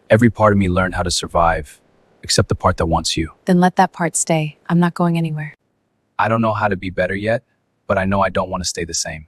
Every part of me learned how to survive, except the part that wants you. Then let that part stay. I'm not going anywhere. I don't know how to be better yet, but I know I don't want to stay the same.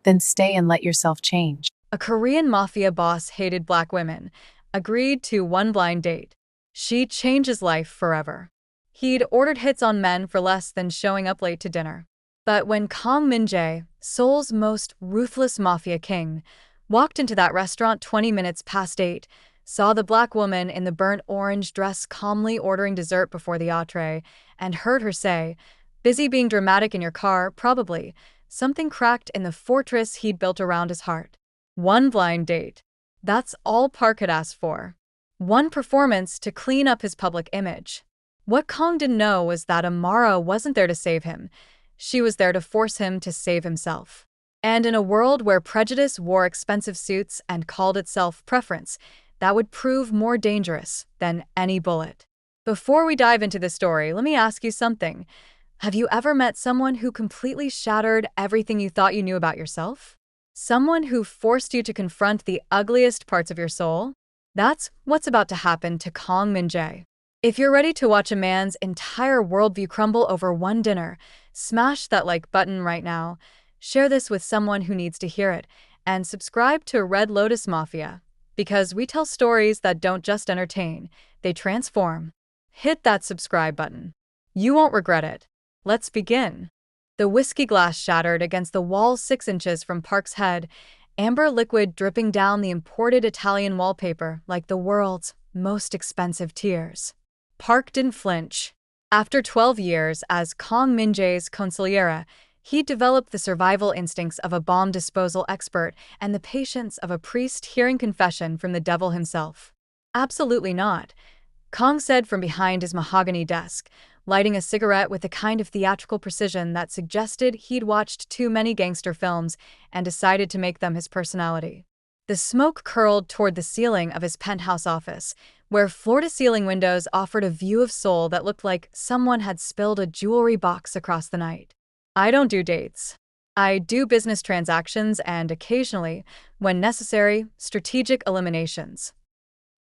Then stay and let yourself change. A Korean mafia boss hated black women, agreed to one blind date. She'd change his life forever. He'd ordered hits on men for less than showing up late to dinner. But when Kang Min-jae, Seoul's most ruthless mafia king, walked into that restaurant 20 minutes past 8, saw the black woman in the burnt orange dress calmly ordering dessert before the entree, and heard her say, "Busy being dramatic in your car, probably," something cracked in the fortress he'd built around his heart. One blind date. That's all Park had asked for. One performance to clean up his public image. What Kong didn't know was that Amara wasn't there to save him. She was there to force him to save himself. And in a world where prejudice wore expensive suits and called itself preference, that would prove more dangerous than any bullet. Before we dive into the story, let me ask you something. Have you ever met someone who completely shattered everything you thought you knew about yourself? Someone who forced you to confront the ugliest parts of your soul? That's what's about to happen to Kang Min-jae. If you're ready to watch a man's entire worldview crumble over one dinner, smash that like button right now, share this with someone who needs to hear it, and subscribe to Red Lotus Mafia, because we tell stories that don't just entertain, they transform. Hit that subscribe button. You won't regret it. Let's begin. The whiskey glass shattered against the wall 6 inches from Park's head, amber liquid dripping down the imported Italian wallpaper like the world's most expensive tears. Park didn't flinch. After 12 years as Kang Min-jae's consigliere, he developed the survival instincts of a bomb disposal expert and the patience of a priest hearing confession from the devil himself. Absolutely not, Kang said from behind his mahogany desk, lighting a cigarette with a kind of theatrical precision that suggested he'd watched too many gangster films and decided to make them his personality. The smoke curled toward the ceiling of his penthouse office, where floor-to-ceiling windows offered a view of Seoul that looked like someone had spilled a jewelry box across the night. I don't do dates. I do business transactions and occasionally, when necessary, strategic eliminations.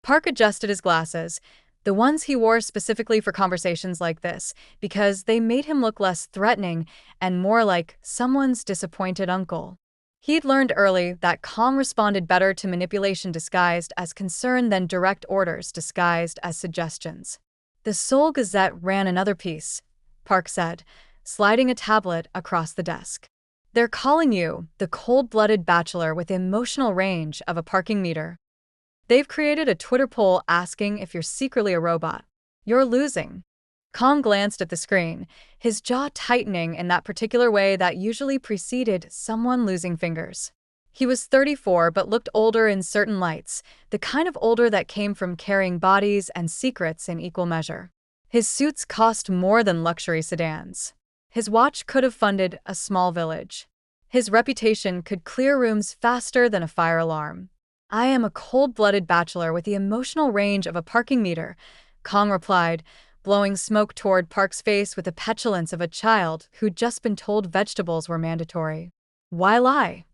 Park adjusted his glasses, the ones he wore specifically for conversations like this, because they made him look less threatening and more like someone's disappointed uncle. He'd learned early that Kang responded better to manipulation disguised as concern than direct orders disguised as suggestions. The Seoul Gazette ran another piece, Park said, sliding a tablet across the desk. They're calling you the cold-blooded bachelor with emotional range of a parking meter. They've created a Twitter poll asking if you're secretly a robot. You're losing. Kang glanced at the screen, his jaw tightening in that particular way that usually preceded someone losing fingers. He was 34 but looked older in certain lights, the kind of older that came from carrying bodies and secrets in equal measure. His suits cost more than luxury sedans. His watch could have funded a small village. His reputation could clear rooms faster than a fire alarm. I am a cold-blooded bachelor with the emotional range of a parking meter, Kang replied, blowing smoke toward Park's face with the petulance of a child who'd just been told vegetables were mandatory. Why lie?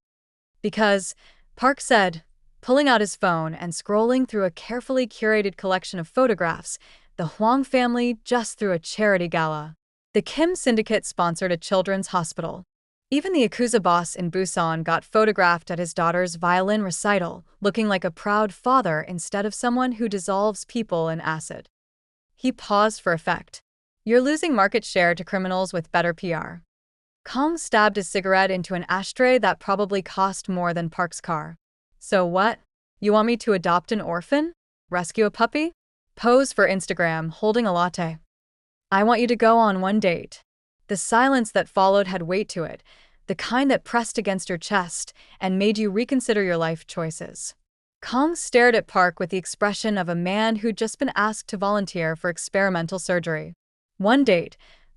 Because, Park said, pulling out his phone and scrolling through a carefully curated collection of photographs, the Huang family just threw a charity gala. The Kim Syndicate sponsored a children's hospital. Even the Yakuza boss in Busan got photographed at his daughter's violin recital, looking like a proud father instead of someone who dissolves people in acid. He paused for effect. You're losing market share to criminals with better PR. Kang stabbed his cigarette into an ashtray that probably cost more than Park's car. So what? You want me to adopt an orphan? Rescue a puppy? Pose for Instagram holding a latte. I want you to go on one date. The silence that followed had weight to it, the kind that pressed against your chest and made you reconsider your life choices. Kang stared at Park with the expression of a man who'd just been asked to volunteer for experimental surgery. One date,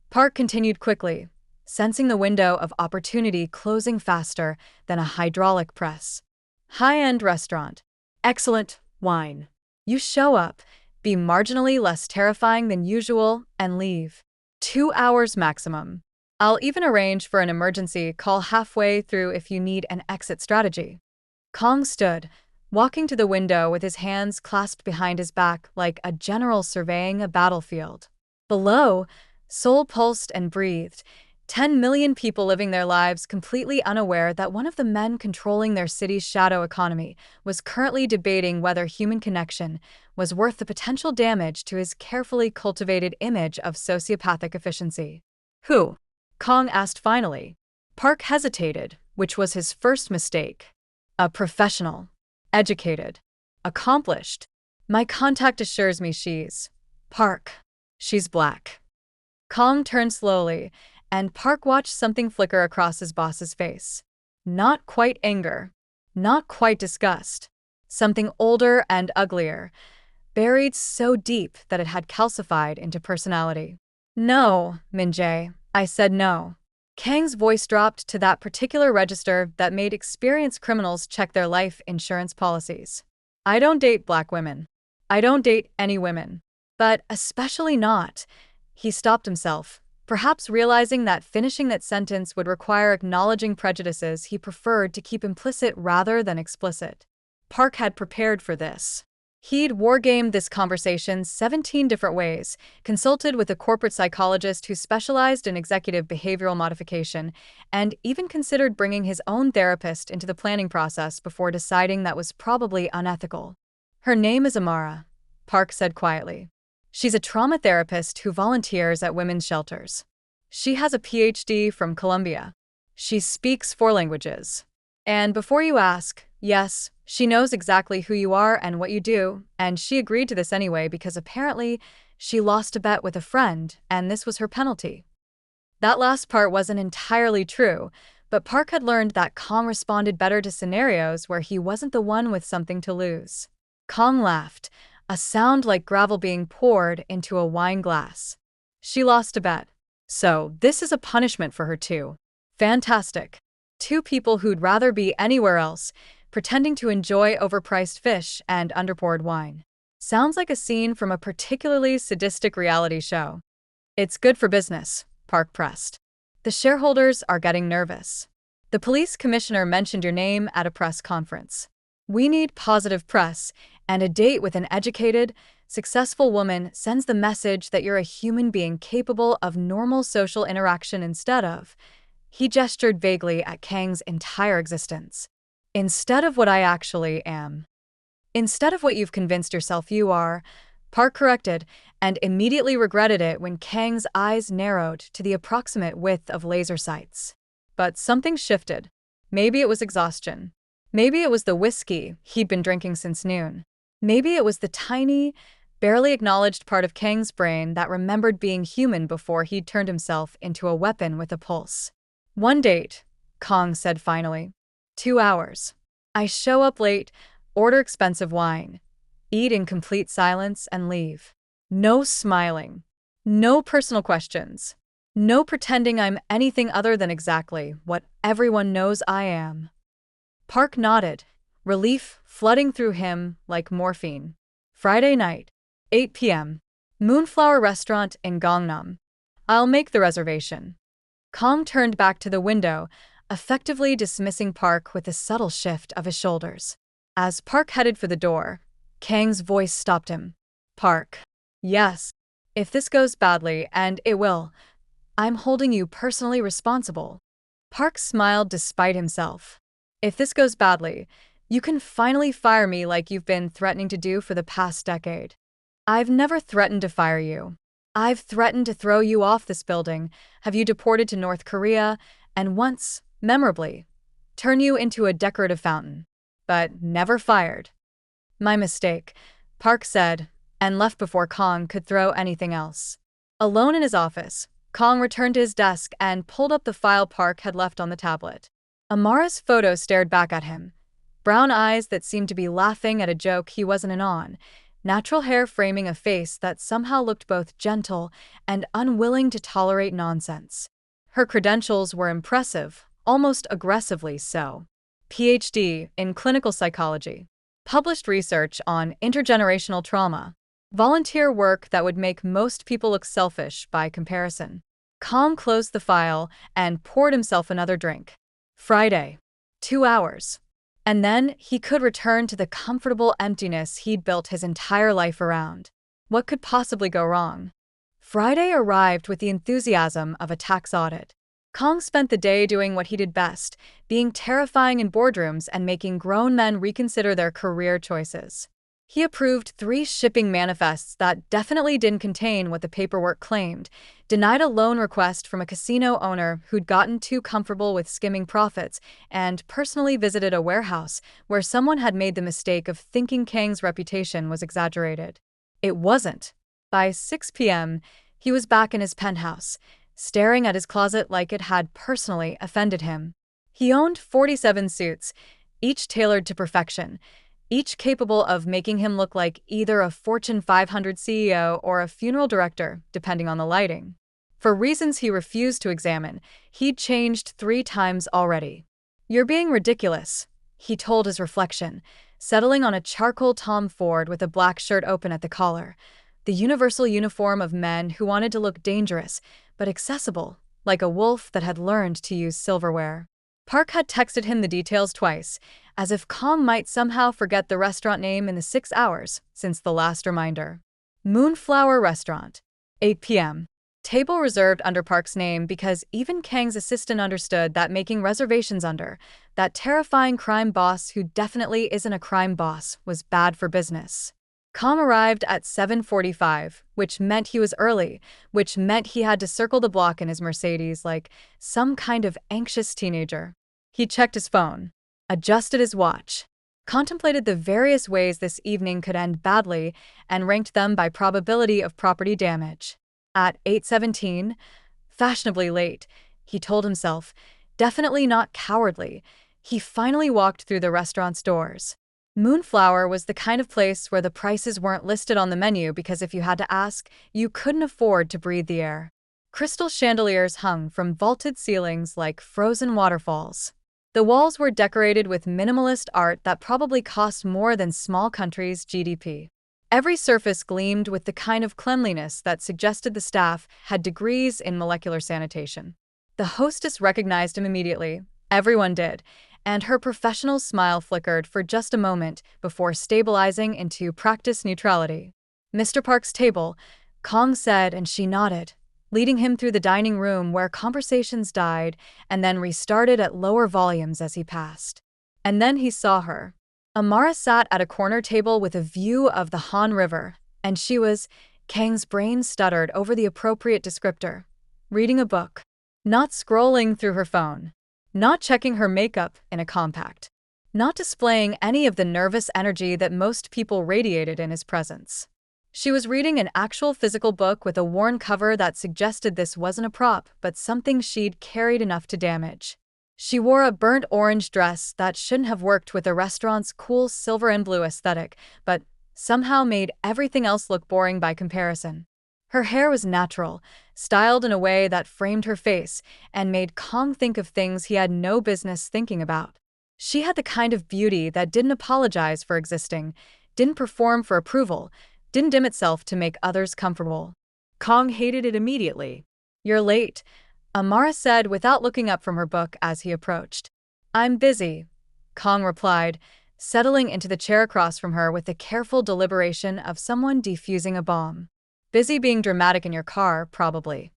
Park continued quickly, sensing the window of opportunity closing faster than a hydraulic press. High-end restaurant. Excellent wine. You show up, be marginally less terrifying than usual, and leave. 2 hours maximum. I'll even arrange for an emergency call halfway through if you need an exit strategy. Kang stood, walking to the window with his hands clasped behind his back like a general surveying a battlefield. Below, Seoul pulsed and breathed, 10 million people living their lives completely unaware that one of the men controlling their city's shadow economy was currently debating whether human connection was worth the potential damage to his carefully cultivated image of sociopathic efficiency. Who? Kong asked finally. Park hesitated, which was his first mistake. A professional. Educated. Accomplished. My contact assures me she's. Park. She's black. Kong turned slowly, and Park watched something flicker across his boss's face. Not quite anger. Not quite disgust. Something older and uglier, buried so deep that it had calcified into personality. No, Min-jae, I said no. Kang's voice dropped to that particular register that made experienced criminals check their life insurance policies. I don't date black women. I don't date any women. But especially not. He stopped himself, perhaps realizing that finishing that sentence would require acknowledging prejudices he preferred to keep implicit rather than explicit. Park had prepared for this. He'd wargamed this conversation 17 different ways, consulted with a corporate psychologist who specialized in executive behavioral modification, and even considered bringing his own therapist into the planning process before deciding that was probably unethical. Her name is Amara, Park said quietly. She's a trauma therapist who volunteers at women's shelters. She has a PhD from Columbia. She speaks 4 languages. And before you ask, yes, she knows exactly who you are and what you do, and she agreed to this anyway because apparently she lost a bet with a friend, and this was her penalty. That last part wasn't entirely true, but Park had learned that Kong responded better to scenarios where he wasn't the one with something to lose. Kong laughed, a sound like gravel being poured into a wine glass. She lost a bet. So this is a punishment for her too. Fantastic. 2 people who'd rather be anywhere else, pretending to enjoy overpriced fish and underpoured wine. Sounds like a scene from a particularly sadistic reality show. It's good for business, Park pressed. The shareholders are getting nervous. The police commissioner mentioned your name at a press conference. We need positive press, and a date with an educated, successful woman sends the message that you're a human being capable of normal social interaction instead of. He gestured vaguely at Kang's entire existence. Instead of what I actually am. Instead of what you've convinced yourself you are, Park corrected, and immediately regretted it when Kang's eyes narrowed to the approximate width of laser sights. But something shifted. Maybe it was exhaustion. Maybe it was the whiskey he'd been drinking since noon. Maybe it was the tiny, barely acknowledged part of Kang's brain that remembered being human before he'd turned himself into a weapon with a pulse. 1 date, Kong said finally. 2 hours. I show up late, order expensive wine, eat in complete silence, and leave. No smiling. No personal questions. No pretending I'm anything other than exactly what everyone knows I am. Park nodded, relief flooding through him like morphine. Friday night, 8 p.m. Moonflower Restaurant in Gangnam. I'll make the reservation. Kong turned back to the window, effectively dismissing Park with a subtle shift of his shoulders. As Park headed for the door, Kang's voice stopped him. Park. Yes. If this goes badly, and it will, I'm holding you personally responsible. Park smiled despite himself. If this goes badly, you can finally fire me like you've been threatening to do for the past decade. I've never threatened to fire you. I've threatened to throw you off this building, have you deported to North Korea, and once, memorably, turn you into a decorative fountain. But never fired. My mistake, Park said, and left before Kong could throw anything else. Alone in his office, Kong returned to his desk and pulled up the file Park had left on the tablet. Amara's photo stared back at him, brown eyes that seemed to be laughing at a joke he wasn't in on, natural hair framing a face that somehow looked both gentle and unwilling to tolerate nonsense. Her credentials were impressive, almost aggressively so. PhD in clinical psychology, published research on intergenerational trauma, volunteer work that would make most people look selfish by comparison. Kong closed the file and poured himself another drink. Friday. 2 hours. And then he could return to the comfortable emptiness he'd built his entire life around. What could possibly go wrong? Friday arrived with the enthusiasm of a tax audit. Kong spent the day doing what he did best, being terrifying in boardrooms and making grown men reconsider their career choices. He approved 3 shipping manifests that definitely didn't contain what the paperwork claimed, denied a loan request from a casino owner who'd gotten too comfortable with skimming profits, and personally visited a warehouse where someone had made the mistake of thinking Kang's reputation was exaggerated. It wasn't. By 6 p.m., he was back in his penthouse, staring at his closet like it had personally offended him. He owned 47 suits, each tailored to perfection, each capable of making him look like either a Fortune 500 CEO or a funeral director, depending on the lighting. For reasons he refused to examine, he'd changed 3 times already. "You're being ridiculous," he told his reflection, settling on a charcoal Tom Ford with a black shirt open at the collar, the universal uniform of men who wanted to look dangerous, but accessible, like a wolf that had learned to use silverware. Park had texted him the details twice, as if Kong might somehow forget the restaurant name in the 6 hours since the last reminder. Moonflower Restaurant. 8 p.m. Table reserved under Park's name because even Kang's assistant understood that making reservations under that terrifying crime boss who definitely isn't a crime boss was bad for business. Kong arrived at 7:45, which meant he was early, which meant he had to circle the block in his Mercedes like some kind of anxious teenager. He checked his phone, adjusted his watch, contemplated the various ways this evening could end badly, and ranked them by probability of property damage. At 8:17, fashionably late, he told himself, definitely not cowardly, he finally walked through the restaurant's doors. Moonflower was the kind of place where the prices weren't listed on the menu because if you had to ask, you couldn't afford to breathe the air. Crystal chandeliers hung from vaulted ceilings like frozen waterfalls. The walls were decorated with minimalist art that probably cost more than small countries' GDP. Every surface gleamed with the kind of cleanliness that suggested the staff had degrees in molecular sanitation. The hostess recognized him immediately. Everyone did. And her professional smile flickered for just a moment before stabilizing into practice neutrality. "Mr. Park's table," Kong said, and she nodded, leading him through the dining room where conversations died and then restarted at lower volumes as he passed. And then he saw her. Amara sat at a corner table with a view of the Han River, and she was, Kang's brain stuttered over the appropriate descriptor, reading a book, not scrolling through her phone. Not checking her makeup in a compact. Not displaying any of the nervous energy that most people radiated in his presence. She was reading an actual physical book with a worn cover that suggested this wasn't a prop, but something she'd carried enough to damage. She wore a burnt orange dress that shouldn't have worked with the restaurant's cool silver and blue aesthetic, but somehow made everything else look boring by comparison. Her hair was natural, styled in a way that framed her face and made Kong think of things he had no business thinking about. She had the kind of beauty that didn't apologize for existing, didn't perform for approval, didn't dim itself to make others comfortable. Kong hated it immediately. "You're late," Amara said without looking up from her book as he approached. "I'm busy," Kong replied, settling into the chair across from her with the careful deliberation of someone defusing a bomb. "Busy being dramatic in your car, probably."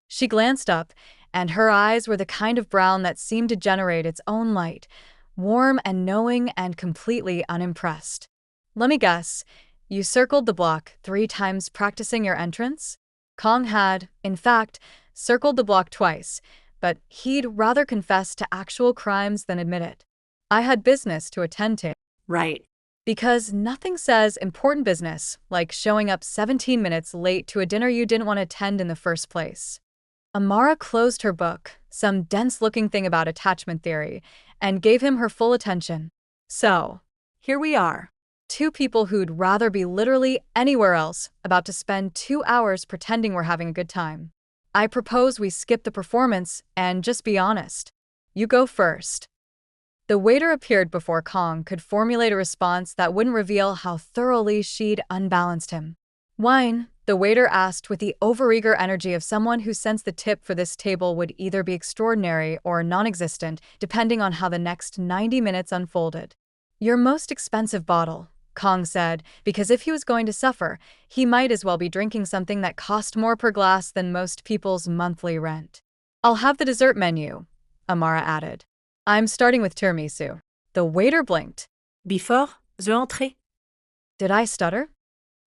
She glanced up, and her eyes were the kind of brown that seemed to generate its own light, warm and knowing and completely unimpressed. "Let me guess, you circled the block 3 times practicing your entrance?" Kong had, in fact, circled the block twice, but he'd rather confess to actual crimes than admit it. "I had business to attend to." Right. Because nothing says important business like showing up 17 minutes late to a dinner you didn't want to attend in the first place. Amara closed her book, some dense-looking thing about attachment theory, and gave him her full attention. "So, here we are. 2 people who'd rather be literally anywhere else, about to spend 2 hours pretending we're having a good time. I propose we skip the performance and just be honest. You go first." The waiter appeared before Kong could formulate a response that wouldn't reveal how thoroughly she'd unbalanced him. "Wine," The waiter asked with the overeager energy of someone who sensed the tip for this table would either be extraordinary or non-existent, depending on how the next 90 minutes unfolded. Your most expensive bottle, Kong said, because if he was going to suffer, he might as well be drinking something that cost more per glass than most people's monthly rent. I'll have the dessert menu, Amara added. I'm starting with tiramisu. The waiter blinked. Before the entrée. Did I stutter?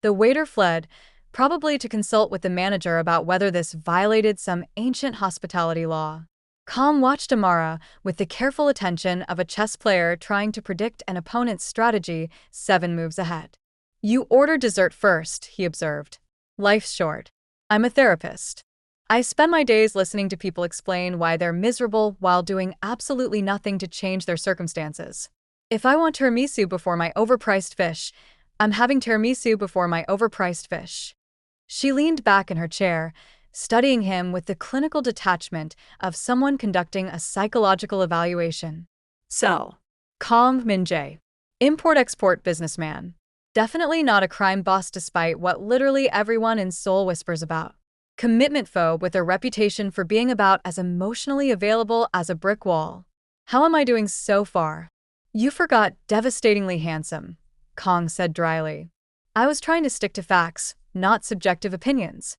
The waiter fled, probably to consult with the manager about whether this violated some ancient hospitality law. Kong watched Amara with the careful attention of a chess player trying to predict an opponent's strategy 7 moves ahead. You order dessert first, he observed. Life's short. I'm a therapist. I spend my days listening to people explain why they're miserable while doing absolutely nothing to change their circumstances. If I want tiramisu before my overpriced fish, I'm having tiramisu before my overpriced fish. She leaned back in her chair, studying him with the clinical detachment of someone conducting a psychological evaluation. So, Kong Min-jae, import-export businessman. Definitely not a crime boss despite what literally everyone in Seoul whispers about. Commitment phobe with a reputation for being about as emotionally available as a brick wall. How am I doing so far? You forgot devastatingly handsome, Kong said dryly. I was trying to stick to facts, not subjective opinions.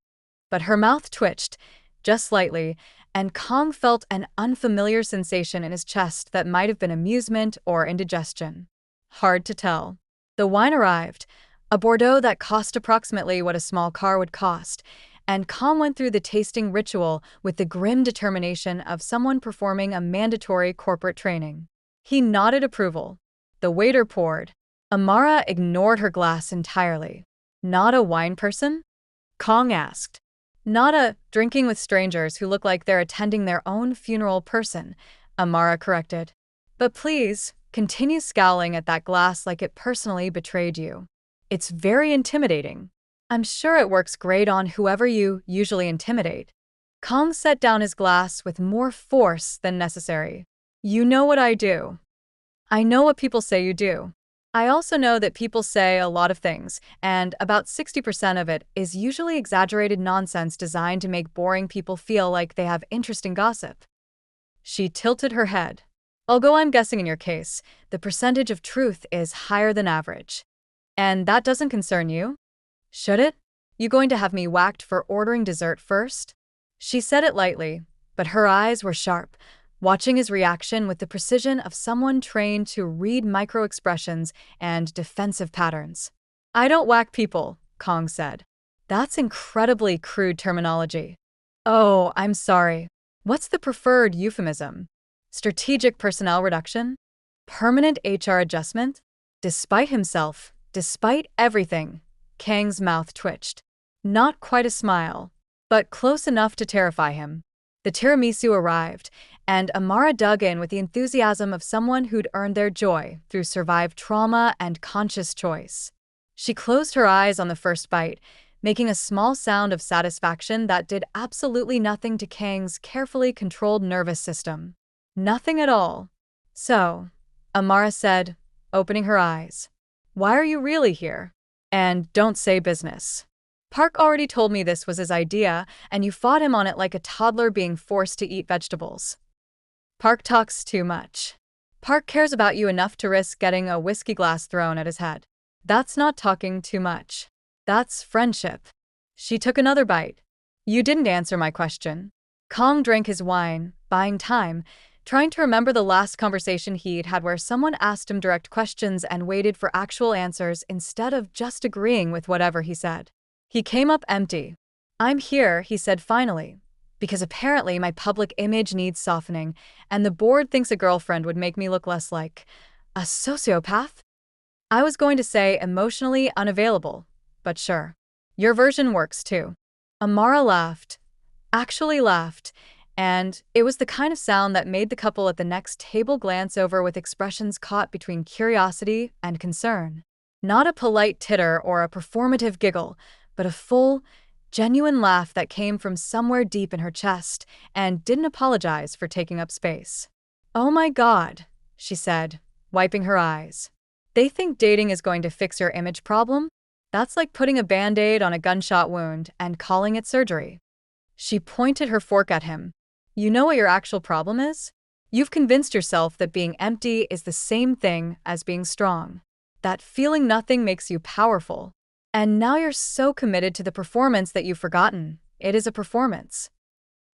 But her mouth twitched, just slightly, and Kong felt an unfamiliar sensation in his chest that might have been amusement or indigestion. Hard to tell. The wine arrived, a Bordeaux that cost approximately what a small car would cost, and Kong went through the tasting ritual with the grim determination of someone performing a mandatory corporate training. He nodded approval. The waiter poured. Amara ignored her glass entirely. Not a wine person? Kong asked. Not a drinking with strangers who look like they're attending their own funeral person, Amara corrected. But please, continue scowling at that glass like it personally betrayed you. It's very intimidating. I'm sure it works great on whoever you usually intimidate. Kong set down his glass with more force than necessary. You know what I do. I know what people say you do. I also know that people say a lot of things, and about 60% of it is usually exaggerated nonsense designed to make boring people feel like they have interesting gossip. She tilted her head. Although I'm guessing in your case, the percentage of truth is higher than average. And that doesn't concern you? Should it? You going to have me whacked for ordering dessert first? She said it lightly, but her eyes were sharp, watching his reaction with the precision of someone trained to read micro-expressions and defensive patterns. I don't whack people, Kong said. That's incredibly crude terminology. Oh, I'm sorry. What's the preferred euphemism? Strategic personnel reduction? Permanent HR adjustment? Despite himself, despite everything, Kang's mouth twitched. Not quite a smile, but close enough to terrify him. The tiramisu arrived, and Amara dug in with the enthusiasm of someone who'd earned their joy through survived trauma and conscious choice. She closed her eyes on the first bite, making a small sound of satisfaction that did absolutely nothing to Kang's carefully controlled nervous system. Nothing at all. So, Amara said, opening her eyes. Why are you really here? And don't say business. Park already told me this was his idea, and you fought him on it like a toddler being forced to eat vegetables. Park talks too much. Park cares about you enough to risk getting a whiskey glass thrown at his head. That's not talking too much. That's friendship. She took another bite. You didn't answer my question. Kong drank his wine, buying time, trying to remember the last conversation he'd had where someone asked him direct questions and waited for actual answers instead of just agreeing with whatever he said. He came up empty. I'm here, he said finally, because apparently my public image needs softening, and the board thinks a girlfriend would make me look less like a sociopath? I was going to say emotionally unavailable, but sure. Your version works too. Amara laughed. Actually laughed. And it was the kind of sound that made the couple at the next table glance over with expressions caught between curiosity and concern. Not a polite titter or a performative giggle, but a full, genuine laugh that came from somewhere deep in her chest and didn't apologize for taking up space. Oh my God, she said, wiping her eyes. They think dating is going to fix your image problem? That's like putting a band-aid on a gunshot wound and calling it surgery. She pointed her fork at him. You know what your actual problem is? You've convinced yourself that being empty is the same thing as being strong. That feeling nothing makes you powerful. And now you're so committed to the performance that you've forgotten. It is a performance.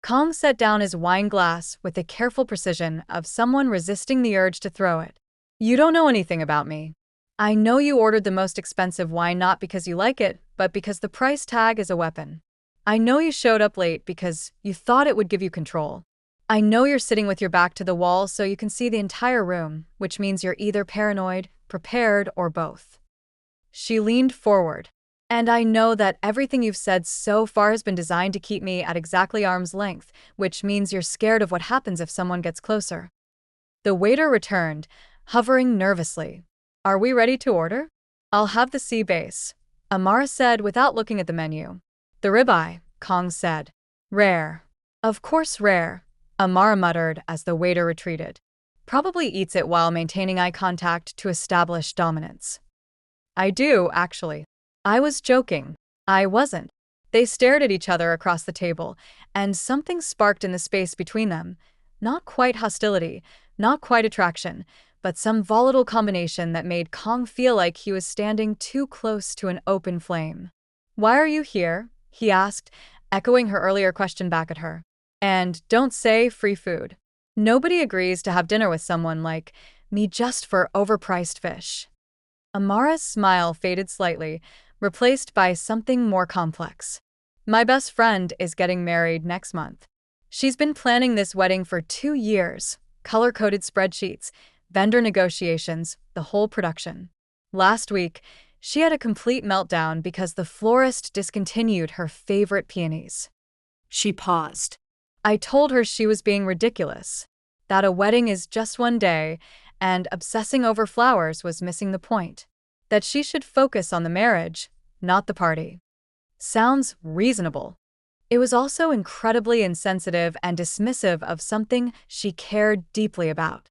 Kong set down his wine glass with the careful precision of someone resisting the urge to throw it. You don't know anything about me. I know you ordered the most expensive wine not because you like it, but because the price tag is a weapon. I know you showed up late because you thought it would give you control. I know you're sitting with your back to the wall so you can see the entire room, which means you're either paranoid, prepared, or both. She leaned forward. And I know that everything you've said so far has been designed to keep me at exactly arm's length, which means you're scared of what happens if someone gets closer. The waiter returned, hovering nervously. Are we ready to order? I'll have the sea base, Amara said without looking at the menu. The ribeye, Kong said. Rare. Of course rare, Amara muttered as the waiter retreated. Probably eats it while maintaining eye contact to establish dominance. I do, actually. I was joking. I wasn't. They stared at each other across the table, and something sparked in the space between them. Not quite hostility, not quite attraction, but some volatile combination that made Kong feel like he was standing too close to an open flame. Why are you here? He asked, echoing her earlier question back at her. And don't say free food. Nobody agrees to have dinner with someone like me just for overpriced fish. Amara's smile faded slightly, replaced by something more complex. My best friend is getting married next month. She's been planning this wedding for 2 years, color-coded spreadsheets, vendor negotiations, the whole production. Last week, she had a complete meltdown because the florist discontinued her favorite peonies. She paused. I told her she was being ridiculous, that a wedding is just one day, and obsessing over flowers was missing the point. That she should focus on the marriage, not the party. Sounds reasonable. It was also incredibly insensitive and dismissive of something she cared deeply about.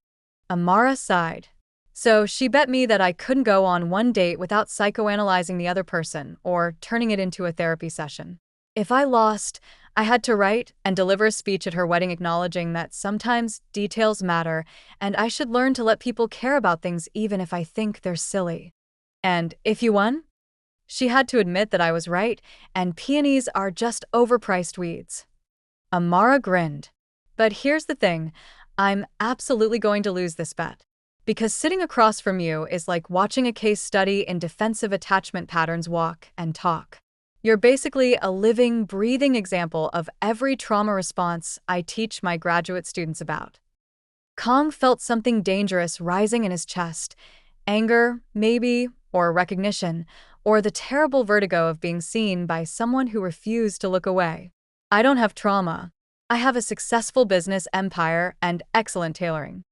Amara sighed. So she bet me that I couldn't go on one date without psychoanalyzing the other person or turning it into a therapy session. If I lost, I had to write and deliver a speech at her wedding acknowledging that sometimes details matter and I should learn to let people care about things even if I think they're silly. And if you won? She had to admit that I was right, and peonies are just overpriced weeds. Amara grinned. But here's the thing, I'm absolutely going to lose this bet. Because sitting across from you is like watching a case study in defensive attachment patterns walk and talk. You're basically a living, breathing example of every trauma response I teach my graduate students about. Kong felt something dangerous rising in his chest. Anger, maybe, or recognition, or the terrible vertigo of being seen by someone who refused to look away. I don't have trauma. I have a successful business empire and excellent tailoring.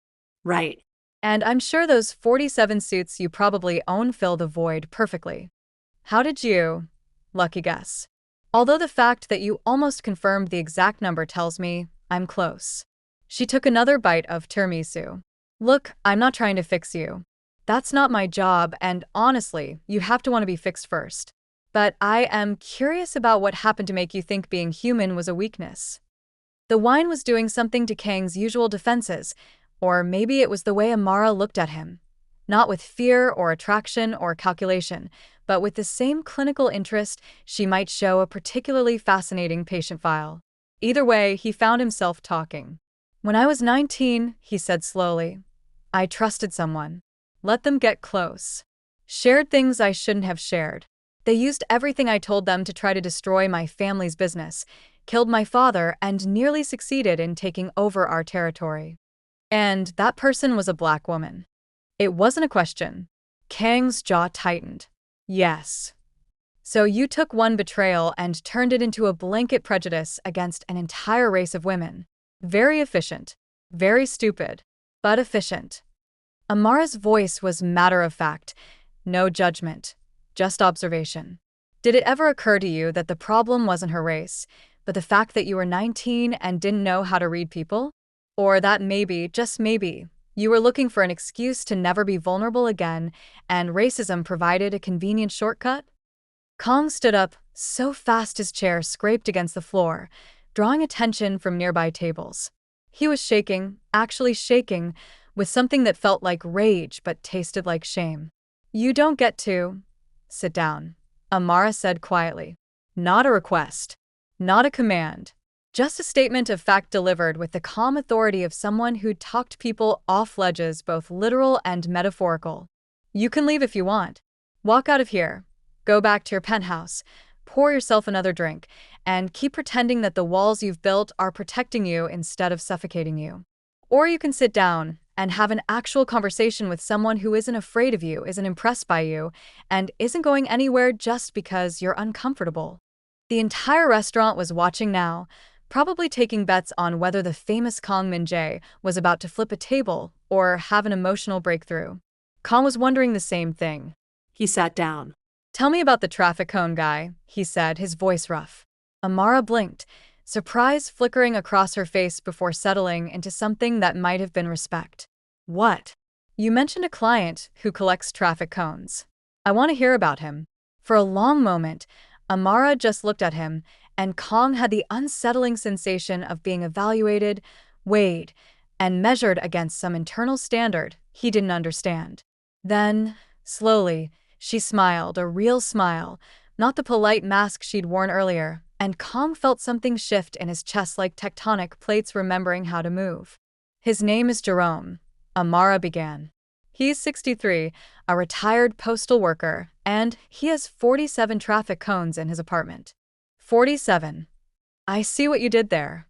Right. And I'm sure those 47 suits you probably own fill the void perfectly. How did you? Lucky guess. Although the fact that you almost confirmed the exact number tells me I'm close. She took another bite of tiramisu. Look, I'm not trying to fix you. That's not my job, and honestly, you have to want to be fixed first. But I am curious about what happened to make you think being human was a weakness. The wine was doing something to Kang's usual defenses, or maybe it was the way Amara looked at him. Not with fear or attraction or calculation, but with the same clinical interest she might show a particularly fascinating patient file. Either way, he found himself talking. When I was 19, he said slowly, I trusted someone. Let them get close. Shared things I shouldn't have shared. They used everything I told them to try to destroy my family's business, killed my father, and nearly succeeded in taking over our territory. And that person was a black woman. It wasn't a question. Kang's jaw tightened. Yes. So you took one betrayal and turned it into a blanket prejudice against an entire race of women. Very efficient. Very stupid. But efficient. Amara's voice was matter-of-fact. No judgment. Just observation. Did it ever occur to you that the problem wasn't her race, but the fact that you were 19 and didn't know how to read people? Or that maybe, just maybe, you were looking for an excuse to never be vulnerable again, and racism provided a convenient shortcut? Kong stood up so fast his chair scraped against the floor, drawing attention from nearby tables. He was shaking, actually shaking, with something that felt like rage but tasted like shame. "You don't get to sit down," Amara said quietly. "Not a request. Not a command. Just a statement of fact delivered with the calm authority of someone who'd talked people off ledges, both literal and metaphorical. You can leave if you want. Walk out of here. Go back to your penthouse. Pour yourself another drink, and keep pretending that the walls you've built are protecting you instead of suffocating you. Or you can sit down and have an actual conversation with someone who isn't afraid of you, isn't impressed by you, and isn't going anywhere just because you're uncomfortable." The entire restaurant was watching now, probably taking bets on whether the famous Kong Min-jae was about to flip a table or have an emotional breakthrough. Kong was wondering the same thing. He sat down. "Tell me about the traffic cone guy," he said, his voice rough. Amara blinked, surprise flickering across her face before settling into something that might have been respect. "What? You mentioned a client who collects traffic cones. I want to hear about him." For a long moment, Amara just looked at him, and Kong had the unsettling sensation of being evaluated, weighed, and measured against some internal standard he didn't understand. Then, slowly, she smiled, a real smile, not the polite mask she'd worn earlier, and Kong felt something shift in his chest like tectonic plates remembering how to move. "His name is Jerome," Amara began. "He's 63, a retired postal worker, and he has 47 traffic cones in his apartment." 47. I see what you did there.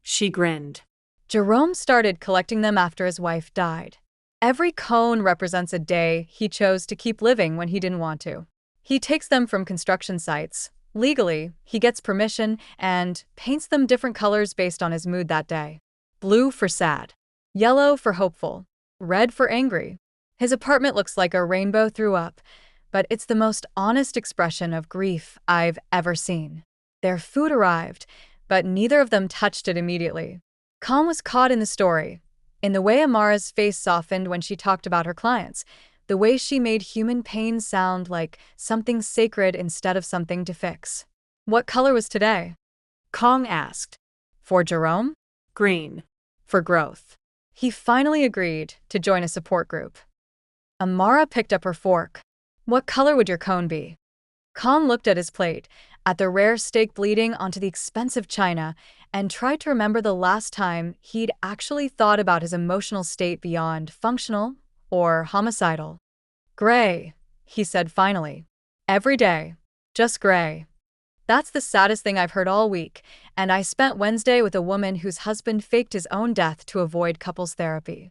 She grinned. Jerome started collecting them after his wife died. Every cone represents a day he chose to keep living when he didn't want to. He takes them from construction sites. Legally, he gets permission and paints them different colors based on his mood that day. Blue for sad, yellow for hopeful, red for angry. His apartment looks like a rainbow threw up, but it's the most honest expression of grief I've ever seen. Their food arrived, but neither of them touched it immediately. Kong was caught in the story, in the way Amara's face softened when she talked about her clients, the way she made human pain sound like something sacred instead of something to fix. "What color was today?" Kong asked. "For Jerome?" Green. "For growth." He finally agreed to join a support group. Amara picked up her fork. "What color would your cone be?" Kong looked at his plate, at the rare steak bleeding onto the expensive china, and tried to remember the last time he'd actually thought about his emotional state beyond functional or homicidal. "Gray," he said finally. "Every day. Just gray." That's the saddest thing I've heard all week, and I spent Wednesday with a woman whose husband faked his own death to avoid couples therapy.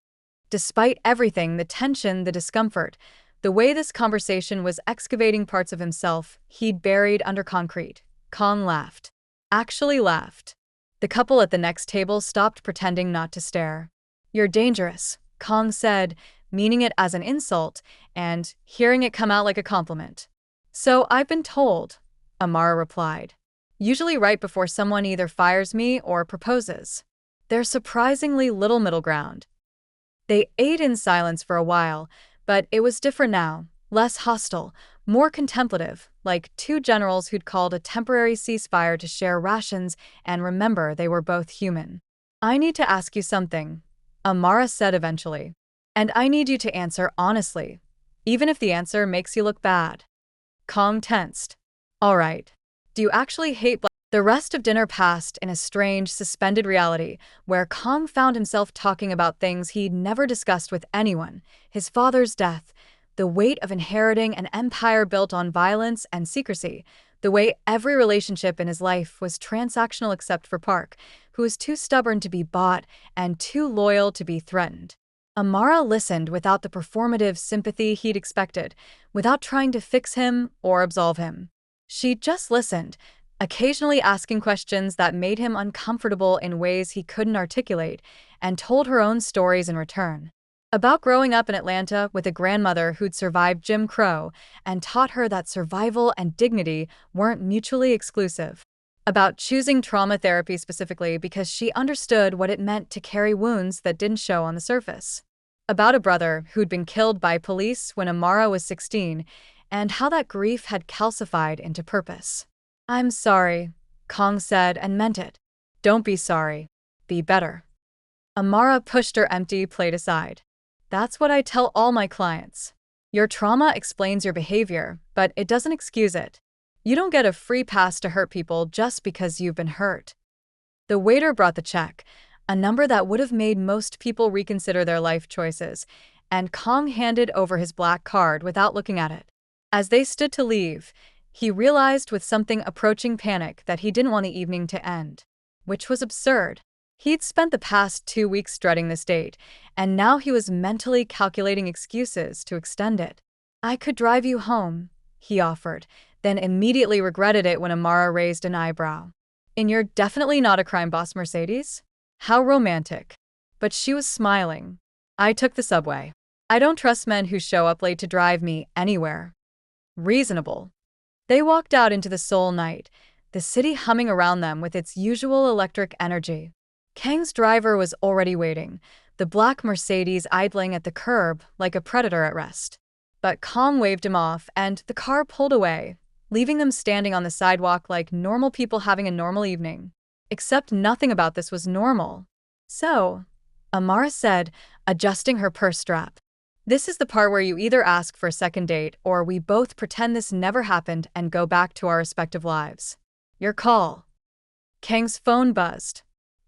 Despite everything, the tension, the discomfort, the way this conversation was excavating parts of himself he'd buried under concrete, Kong laughed. Actually laughed. The couple at the next table stopped pretending not to stare. "You're dangerous," Kong said, meaning it as an insult, and hearing it come out like a compliment. "So I've been told," Amara replied. "Usually right before someone either fires me or proposes. There's surprisingly little middle ground." They ate in silence for a while, but it was different now, less hostile, more contemplative, like two generals who'd called a temporary ceasefire to share rations and remember they were both human. "I need to ask you something," Amara said eventually. "And I need you to answer honestly, even if the answer makes you look bad." Kong tensed. "All right. Do you actually hate black?" The rest of dinner passed in a strange, suspended reality, where Kong found himself talking about things he'd never discussed with anyone: his father's death, the weight of inheriting an empire built on violence and secrecy, the way every relationship in his life was transactional except for Park, who was too stubborn to be bought and too loyal to be threatened. Amara listened without the performative sympathy he'd expected, without trying to fix him or absolve him. She just listened, occasionally asking questions that made him uncomfortable in ways he couldn't articulate, and told her own stories in return. About growing up in Atlanta with a grandmother who'd survived Jim Crow and taught her that survival and dignity weren't mutually exclusive. About choosing trauma therapy specifically because she understood what it meant to carry wounds that didn't show on the surface. About a brother who'd been killed by police when Amara was 16, and how that grief had calcified into purpose. "I'm sorry," Kong said and meant it. "Don't be sorry. Be better." Amara pushed her empty plate aside. "That's what I tell all my clients. Your trauma explains your behavior, but it doesn't excuse it. You don't get a free pass to hurt people just because you've been hurt." The waiter brought the check, a number that would have made most people reconsider their life choices, and Kong handed over his black card without looking at it. As they stood to leave, he realized with something approaching panic that he didn't want the evening to end, which was absurd. He'd spent the past 2 weeks dreading this date, and now he was mentally calculating excuses to extend it. "I could drive you home," he offered, then immediately regretted it when Amara raised an eyebrow. "In your definitely not a crime boss Mercedes? How romantic." But she was smiling. "I took the subway. I don't trust men who show up late to drive me anywhere." Reasonable. They walked out into the Seoul night, the city humming around them with its usual electric energy. Kang's driver was already waiting, the black Mercedes idling at the curb like a predator at rest. But Kong waved him off, and the car pulled away, leaving them standing on the sidewalk like normal people having a normal evening. Except nothing about this was normal. "So," Amara said, adjusting her purse strap, "this is the part where you either ask for a second date or we both pretend this never happened and go back to our respective lives. Your call." Kang's phone buzzed.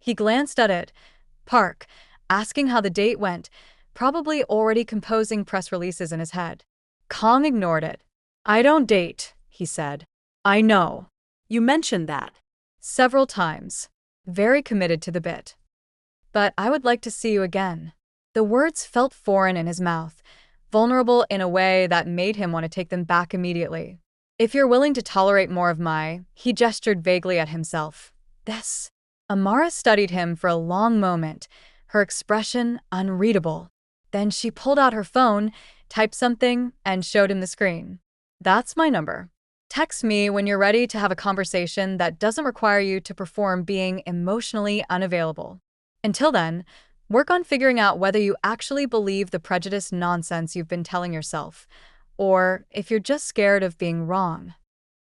He glanced at it. Park, asking how the date went, probably already composing press releases in his head. Kong ignored it. "I don't date," he said. "I know. You mentioned that." Several times. Very committed to the bit. "But I would like to see you again." The words felt foreign in his mouth, vulnerable in a way that made him want to take them back immediately. "If you're willing to tolerate more of my," he gestured vaguely at himself. "This." Amara studied him for a long moment, her expression unreadable. Then she pulled out her phone, typed something, and showed him the screen. "That's my number. Text me when you're ready to have a conversation that doesn't require you to perform being emotionally unavailable. Until then, work on figuring out whether you actually believe the prejudiced nonsense you've been telling yourself, or if you're just scared of being wrong."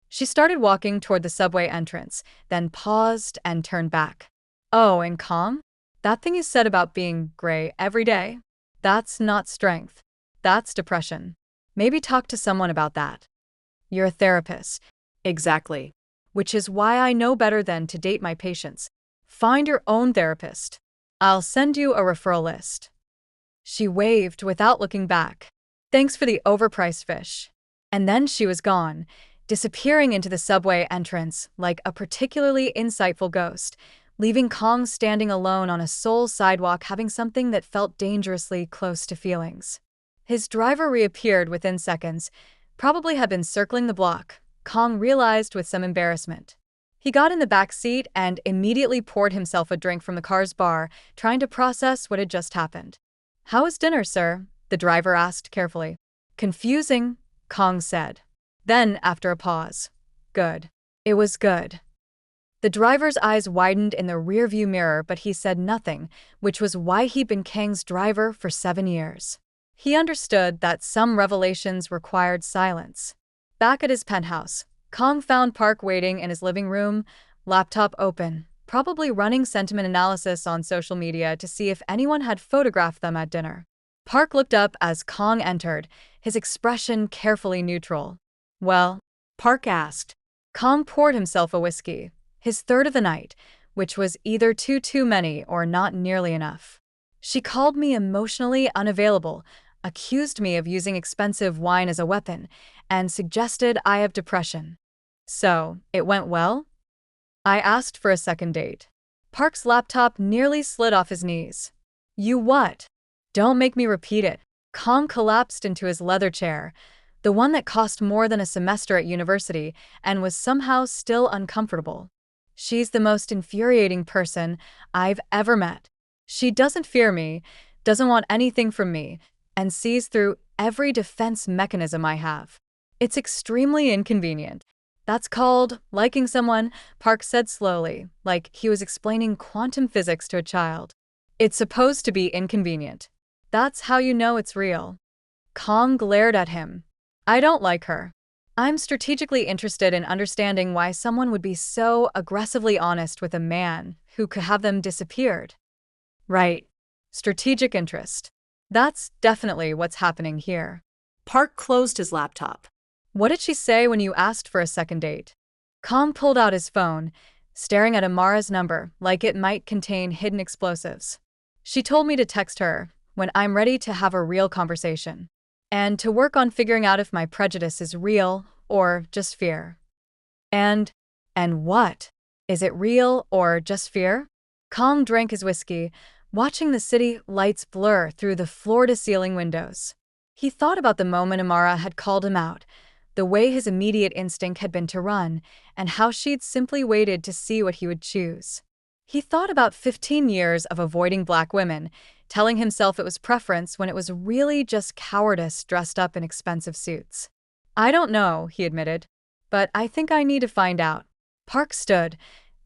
She started walking toward the subway entrance, then paused and turned back. "Oh, and Kong? That thing you said about being gray every day? That's not strength. That's depression. Maybe talk to someone about that." "You're a therapist." Exactly. "Which is why I know better than to date my patients. Find your own therapist. I'll send you a referral list." She waved without looking back. "Thanks for the overpriced fish." And then she was gone, disappearing into the subway entrance like a particularly insightful ghost, leaving Kong standing alone on a Seoul sidewalk having something that felt dangerously close to feelings. His driver reappeared within seconds, probably had been circling the block, Kong realized with some embarrassment. He got in the back seat and immediately poured himself a drink from the car's bar, trying to process what had just happened. "How was dinner, sir?" the driver asked carefully. "Confusing," Kong said. Then, after a pause, "Good. It was good." The driver's eyes widened in the rearview mirror, but he said nothing, which was why he'd been Kang's driver for 7 years. He understood that some revelations required silence. Back at his penthouse, Kong found Park waiting in his living room, laptop open, probably running sentiment analysis on social media to see if anyone had photographed them at dinner. Park looked up as Kong entered, his expression carefully neutral. "Well?" Park asked. Kong poured himself a whiskey, his third of the night, which was either too many or not nearly enough. "She called me emotionally unavailable, accused me of using expensive wine as a weapon, and suggested I have depression." "So, it went well?" "I asked for a second date." Park's laptop nearly slid off his knees. "You what?" "Don't make me repeat it." Kong collapsed into his leather chair, the one that cost more than a semester at university and was somehow still uncomfortable. "She's the most infuriating person I've ever met. She doesn't fear me, doesn't want anything from me, and sees through every defense mechanism I have. It's extremely inconvenient." "That's called liking someone," Park said slowly, like he was explaining quantum physics to a child. "It's supposed to be inconvenient. That's how you know it's real." Kong glared at him. I don't like her. I'm strategically interested in understanding why someone would be so aggressively honest with a man who could have them disappeared. Right. Strategic interest. That's definitely what's happening here. Park closed his laptop. What did she say when you asked for a second date? Kong pulled out his phone, staring at Amara's number like it might contain hidden explosives. She told me to text her when I'm ready to have a real conversation, and to work on figuring out if my prejudice is real or just fear. And what? Is it real or just fear? Kong drank his whiskey, watching the city lights blur through the floor-to-ceiling windows. He thought about the moment Amara had called him out, the way his immediate instinct had been to run, and how she'd simply waited to see what he would choose. He thought about 15 years of avoiding black women, telling himself it was preference when it was really just cowardice dressed up in expensive suits. I don't know, he admitted, but I think I need to find out. Park stood,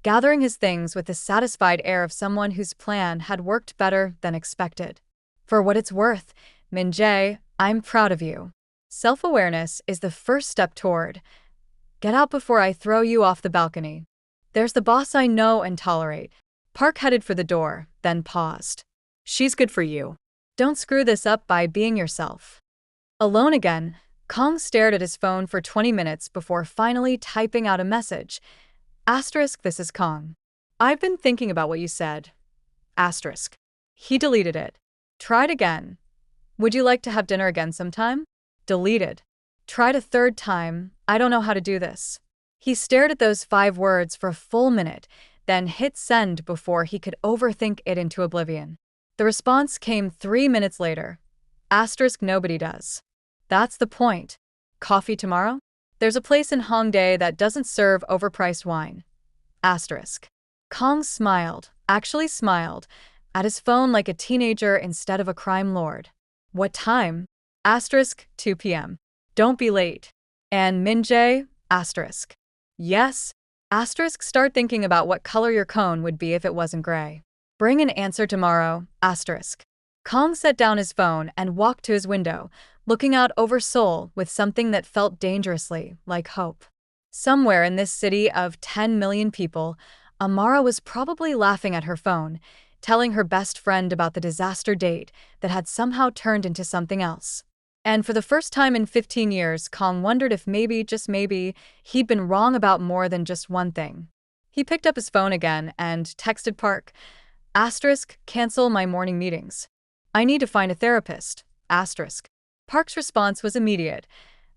gathering his things with the satisfied air of someone whose plan had worked better than expected. For what it's worth, Min-jae, I'm proud of you. Self-awareness is the first step toward. Get out before I throw you off the balcony. There's the boss I know and tolerate. Park headed for the door, then paused. She's good for you. Don't screw this up by being yourself. Alone again, Kong stared at his phone for 20 minutes before finally typing out a message. Asterisk, this is Kong. I've been thinking about what you said. Asterisk. He deleted it. Tried again. Would you like to have dinner again sometime? Deleted. Tried a third time. I don't know how to do this. He stared at those 5 words for a full minute, then hit send before he could overthink it into oblivion. The response came 3 minutes later. Asterisk, nobody does. That's the point. Coffee tomorrow? There's a place in Hongdae that doesn't serve overpriced wine. Asterisk. Kong smiled, actually smiled, at his phone like a teenager instead of a crime lord. What time? Asterisk, 2 p.m. Don't be late. And Min-jae? Asterisk. Yes. Asterisk, start thinking about what color your cone would be if it wasn't gray. Bring an answer tomorrow. Asterisk. Kong set down his phone and walked to his window, looking out over Seoul with something that felt dangerously like hope. Somewhere in this city of 10 million people, Amara was probably laughing at her phone, telling her best friend about the disaster date that had somehow turned into something else. And for the first time in 15 years, Kong wondered if maybe, just maybe, he'd been wrong about more than just one thing. He picked up his phone again and texted Park. Asterisk, cancel my morning meetings. I need to find a therapist. Asterisk. Park's response was immediate.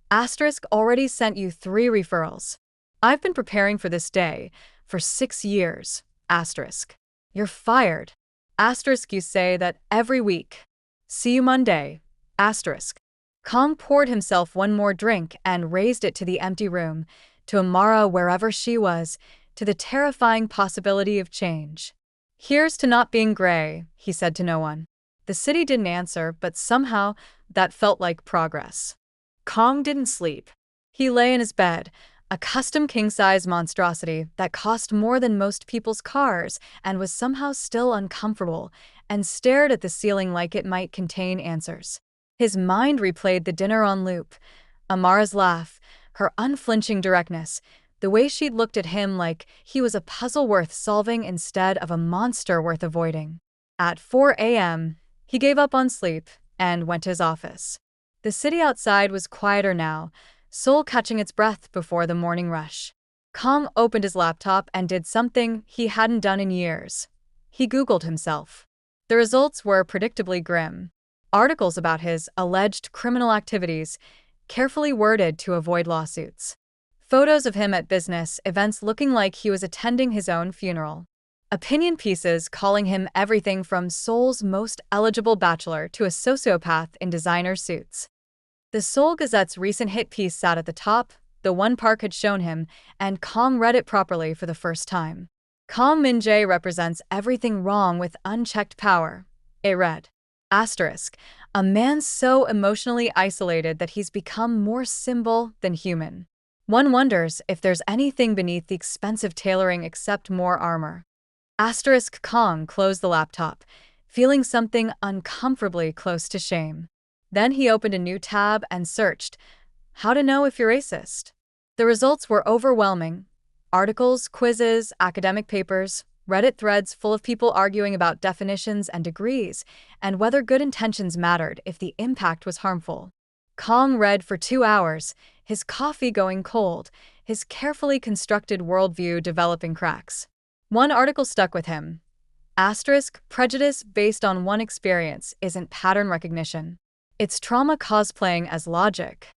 Asterisk, already sent you 3 referrals. I've been preparing for this day for 6 years. Asterisk. You're fired. Asterisk, you say that every week. See you Monday. Asterisk. Kong poured himself one more drink and raised it to the empty room, to Amara wherever she was, to the terrifying possibility of change. Here's to not being gray, he said to no one. The city didn't answer, but somehow that felt like progress. Kong didn't sleep. He lay in his bed, a custom king-size monstrosity that cost more than most people's cars and was somehow still uncomfortable, and stared at the ceiling like it might contain answers. His mind replayed the dinner on loop. Amara's laugh, her unflinching directness, the way she'd looked at him like he was a puzzle worth solving instead of a monster worth avoiding. At 4 a.m., he gave up on sleep and went to his office. The city outside was quieter now, Seoul catching its breath before the morning rush. Kong opened his laptop and did something he hadn't done in years. He Googled himself. The results were predictably grim. Articles about his alleged criminal activities, carefully worded to avoid lawsuits. Photos of him at business events looking like he was attending his own funeral. Opinion pieces calling him everything from Seoul's most eligible bachelor to a sociopath in designer suits. The Seoul Gazette's recent hit piece sat at the top, the one Park had shown him, and Kong read it properly for the first time. Kong Min-jae represents everything wrong with unchecked power. It read. Asterisk, a man so emotionally isolated that he's become more symbol than human. One wonders if there's anything beneath the expensive tailoring except more armor. Asterisk. Kong closed the laptop, feeling something uncomfortably close to shame. Then he opened a new tab and searched. How to know if you're racist. The results were overwhelming. Articles, quizzes, academic papers, Reddit threads full of people arguing about definitions and degrees, and whether good intentions mattered if the impact was harmful. Kong read for 2 hours, his coffee going cold, his carefully constructed worldview developing cracks. One article stuck with him. Asterisk, prejudice based on one experience isn't pattern recognition. It's trauma cosplaying as logic.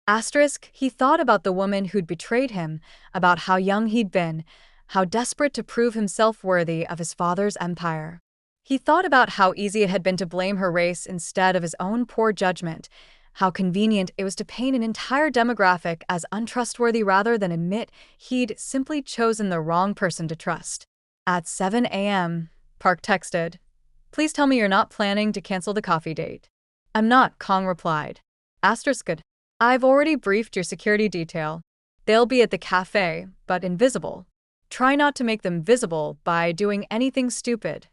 Asterisk, he thought about the woman who'd betrayed him, about how young he'd been, how desperate to prove himself worthy of his father's empire. He thought about how easy it had been to blame her race instead of his own poor judgment, how convenient it was to paint an entire demographic as untrustworthy rather than admit he'd simply chosen the wrong person to trust. At 7 a.m., Park texted, "Please tell me you're not planning to cancel the coffee date." "I'm not," Kong replied. Asterisk, "I've already briefed your security detail. They'll be at the cafe, but invisible. Try not to make them visible by doing anything stupid."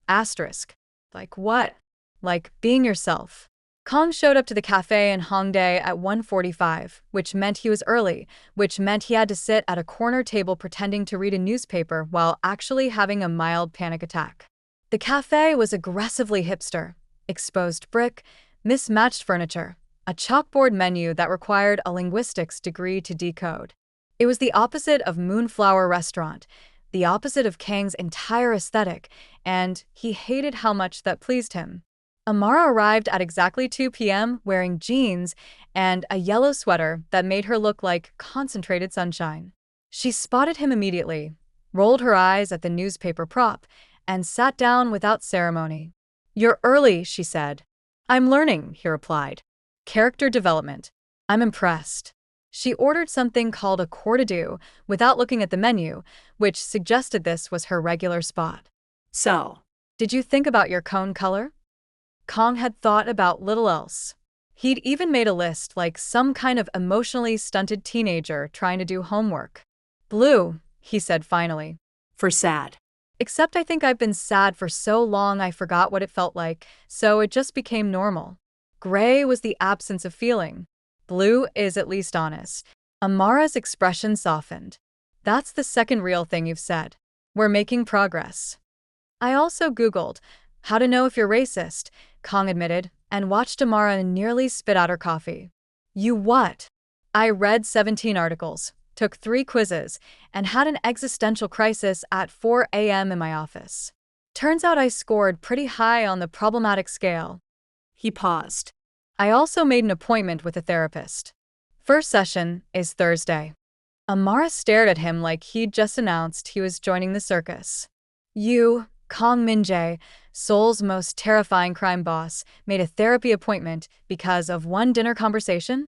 Asterisk. Like what? Like being yourself. Kong showed up to the cafe in Hongdae at 1:45, which meant he was early, which meant he had to sit at a corner table pretending to read a newspaper while actually having a mild panic attack. The cafe was aggressively hipster. Exposed brick, mismatched furniture, a chalkboard menu that required a linguistics degree to decode. It was the opposite of Moonflower Restaurant, the opposite of Kang's entire aesthetic, and he hated how much that pleased him. Amara arrived at exactly 2 p.m. wearing jeans and a yellow sweater that made her look like concentrated sunshine. She spotted him immediately, rolled her eyes at the newspaper prop, and sat down without ceremony. "You're early," she said. "I'm learning," he replied. "Character development. I'm impressed." She ordered something called a courte-du without looking at the menu, which suggested this was her regular spot. So, "Did you think about your cone color?" Kong had thought about little else. He'd even made a list like some kind of emotionally stunted teenager trying to do homework. "Blue," he said finally. for sad. "Except I think I've been sad for so long I forgot what it felt like, so it just became normal." Gray was the absence of feeling. Blue is at least honest. Amara's expression softened. "That's the second real thing you've said. We're making progress." "I also Googled how to know if you're racist," Kong admitted, and watched Amara nearly spit out her coffee. "You what?" "I read 17 articles, took 3 quizzes, and had an existential crisis at 4 a.m. in my office. Turns out I scored pretty high on the problematic scale." He paused. "I also made an appointment with a therapist. First session is Thursday." Amara stared at him like he'd just announced he was joining the circus. "You, Kong Min-jae, Seoul's most terrifying crime boss, made a therapy appointment because of one dinner conversation?"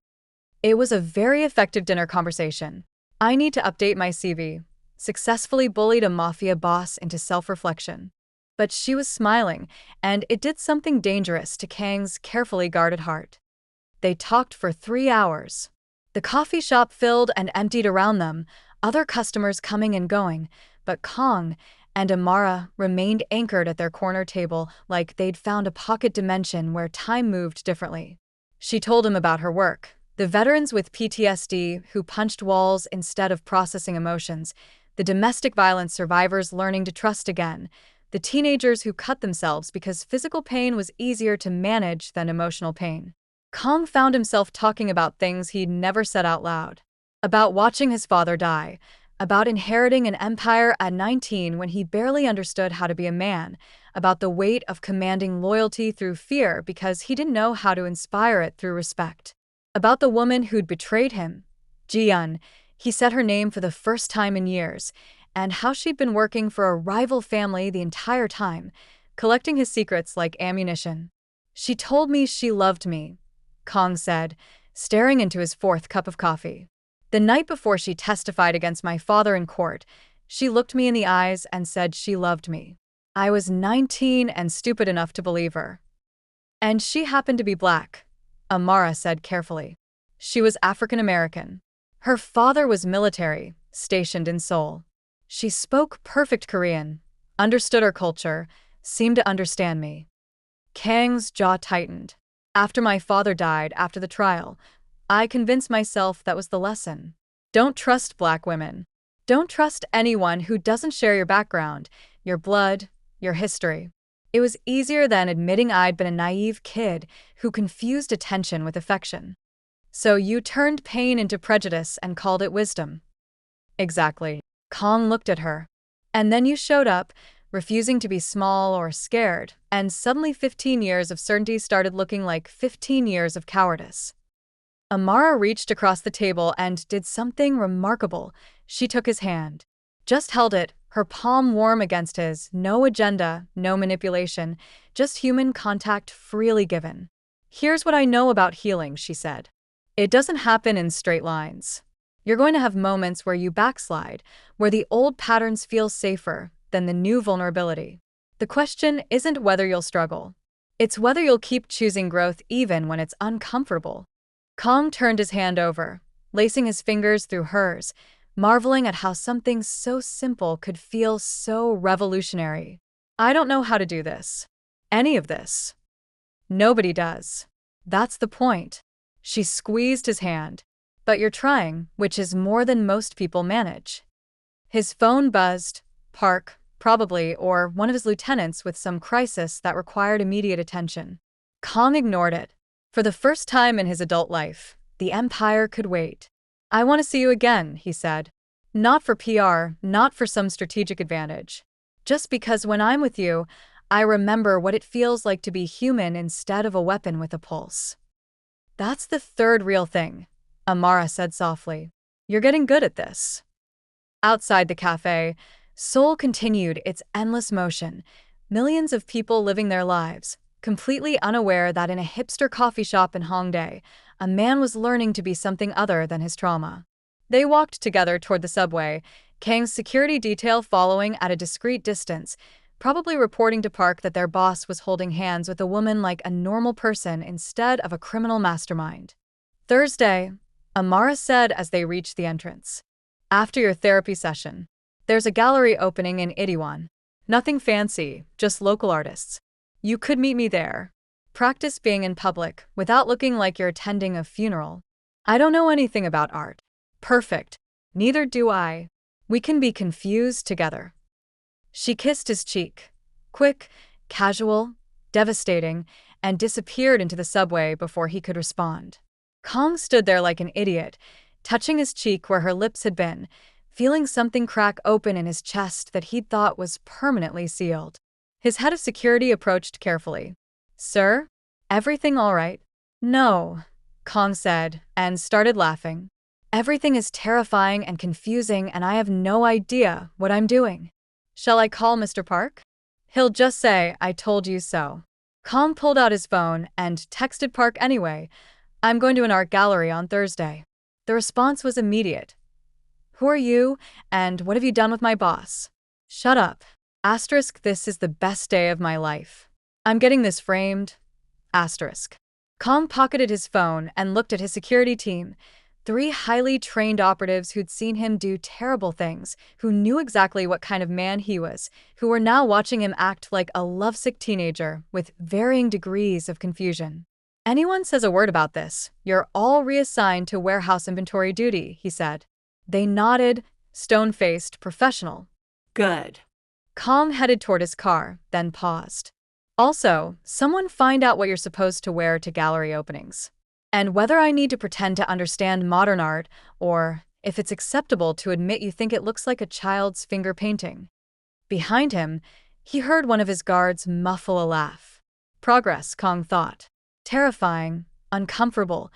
"It was a very effective dinner conversation. I need to update my CV. Successfully bullied a Mafia boss into self-reflection." But she was smiling, and it did something dangerous to Kang's carefully guarded heart. They talked for 3 hours. The coffee shop filled and emptied around them, other customers coming and going, but Kong and Amara remained anchored at their corner table like they'd found a pocket dimension where time moved differently. She told him about her work, the veterans with PTSD who punched walls instead of processing emotions, the domestic violence survivors learning to trust again, the teenagers who cut themselves because physical pain was easier to manage than emotional pain. Kong found himself talking about things he'd never said out loud. About watching his father die, about inheriting an empire at 19 when he barely understood how to be a man, about the weight of commanding loyalty through fear because he didn't know how to inspire it through respect. About the woman who'd betrayed him, Ji-yeon, he said her name for the first time in years, and how she'd been working for a rival family the entire time, collecting his secrets like ammunition. "She told me she loved me," Kong said, staring into his 4th cup of coffee. "The night before she testified against my father in court, she looked me in the eyes and said she loved me. I was 19 and stupid enough to believe her. And she happened to be black," Amara said carefully. "She was African American. Her father was military, stationed in Seoul. She spoke perfect Korean, understood our culture, seemed to understand me." Kang's jaw tightened. "After my father died after the trial, I convinced myself that was the lesson. Don't trust Black women. Don't trust anyone who doesn't share your background, your blood, your history. It was easier than admitting I'd been a naive kid who confused attention with affection. So you turned pain into prejudice and called it wisdom. Exactly. Kong looked at her. And then you showed up, refusing to be small or scared, and suddenly 15 years of certainty started looking like 15 years of cowardice. Amara reached across the table and did something remarkable. She took his hand. Just held it, her palm warm against his, no agenda, no manipulation, just human contact freely given. Here's what I know about healing, she said. It doesn't happen in straight lines. You're going to have moments where you backslide, where the old patterns feel safer than the new vulnerability. The question isn't whether you'll struggle. It's whether you'll keep choosing growth even when it's uncomfortable. Kong turned his hand over, lacing his fingers through hers, marveling at how something so simple could feel so revolutionary. I don't know how to do this. Any of this. Nobody does. That's the point. She squeezed his hand. But you're trying, which is more than most people manage. His phone buzzed. Park, probably, or one of his lieutenants with some crisis that required immediate attention. Kong ignored it. For the first time in his adult life, the Empire could wait. I want to see you again, he said. Not for PR, not for some strategic advantage. Just because when I'm with you, I remember what it feels like to be human instead of a weapon with a pulse. That's the third real thing, Amara said softly. You're getting good at this. Outside the cafe, Seoul continued its endless motion, millions of people living their lives, completely unaware that in a hipster coffee shop in Hongdae, a man was learning to be something other than his trauma. They walked together toward the subway, Kang's security detail following at a discreet distance, probably reporting to Park that their boss was holding hands with a woman like a normal person instead of a criminal mastermind. Thursday, Amara said as they reached the entrance. After your therapy session, there's a gallery opening in Itaewon. Nothing fancy, just local artists. You could meet me there. Practice being in public without looking like you're attending a funeral. I don't know anything about art. Perfect. Neither do I. We can be confused together. She kissed his cheek. Quick, casual, devastating, and disappeared into the subway before he could respond. Kong stood there like an idiot, touching his cheek where her lips had been, feeling something crack open in his chest that he'd thought was permanently sealed. His head of security approached carefully. Sir? Everything all right? No, Kong said, and started laughing. Everything is terrifying and confusing, and I have no idea what I'm doing. Shall I call Mr. Park? He'll just say, I told you so. Kong pulled out his phone and texted Park anyway. I'm going to an art gallery on Thursday. The response was immediate. Who are you, and what have you done with my boss? Shut up. Asterisk, this is the best day of my life. I'm getting this framed. Asterisk. Kong pocketed his phone and looked at his security team. 3 highly trained operatives who'd seen him do terrible things, who knew exactly what kind of man he was, who were now watching him act like a lovesick teenager with varying degrees of confusion. Anyone says a word about this, you're all reassigned to warehouse inventory duty, he said. They nodded, stone-faced, professional. Good. Kong headed toward his car, then paused. Also, someone find out what you're supposed to wear to gallery openings. And whether I need to pretend to understand modern art, or if it's acceptable to admit you think it looks like a child's finger painting. Behind him, he heard one of his guards muffle a laugh. Progress, Kong thought. Terrifying, uncomfortable,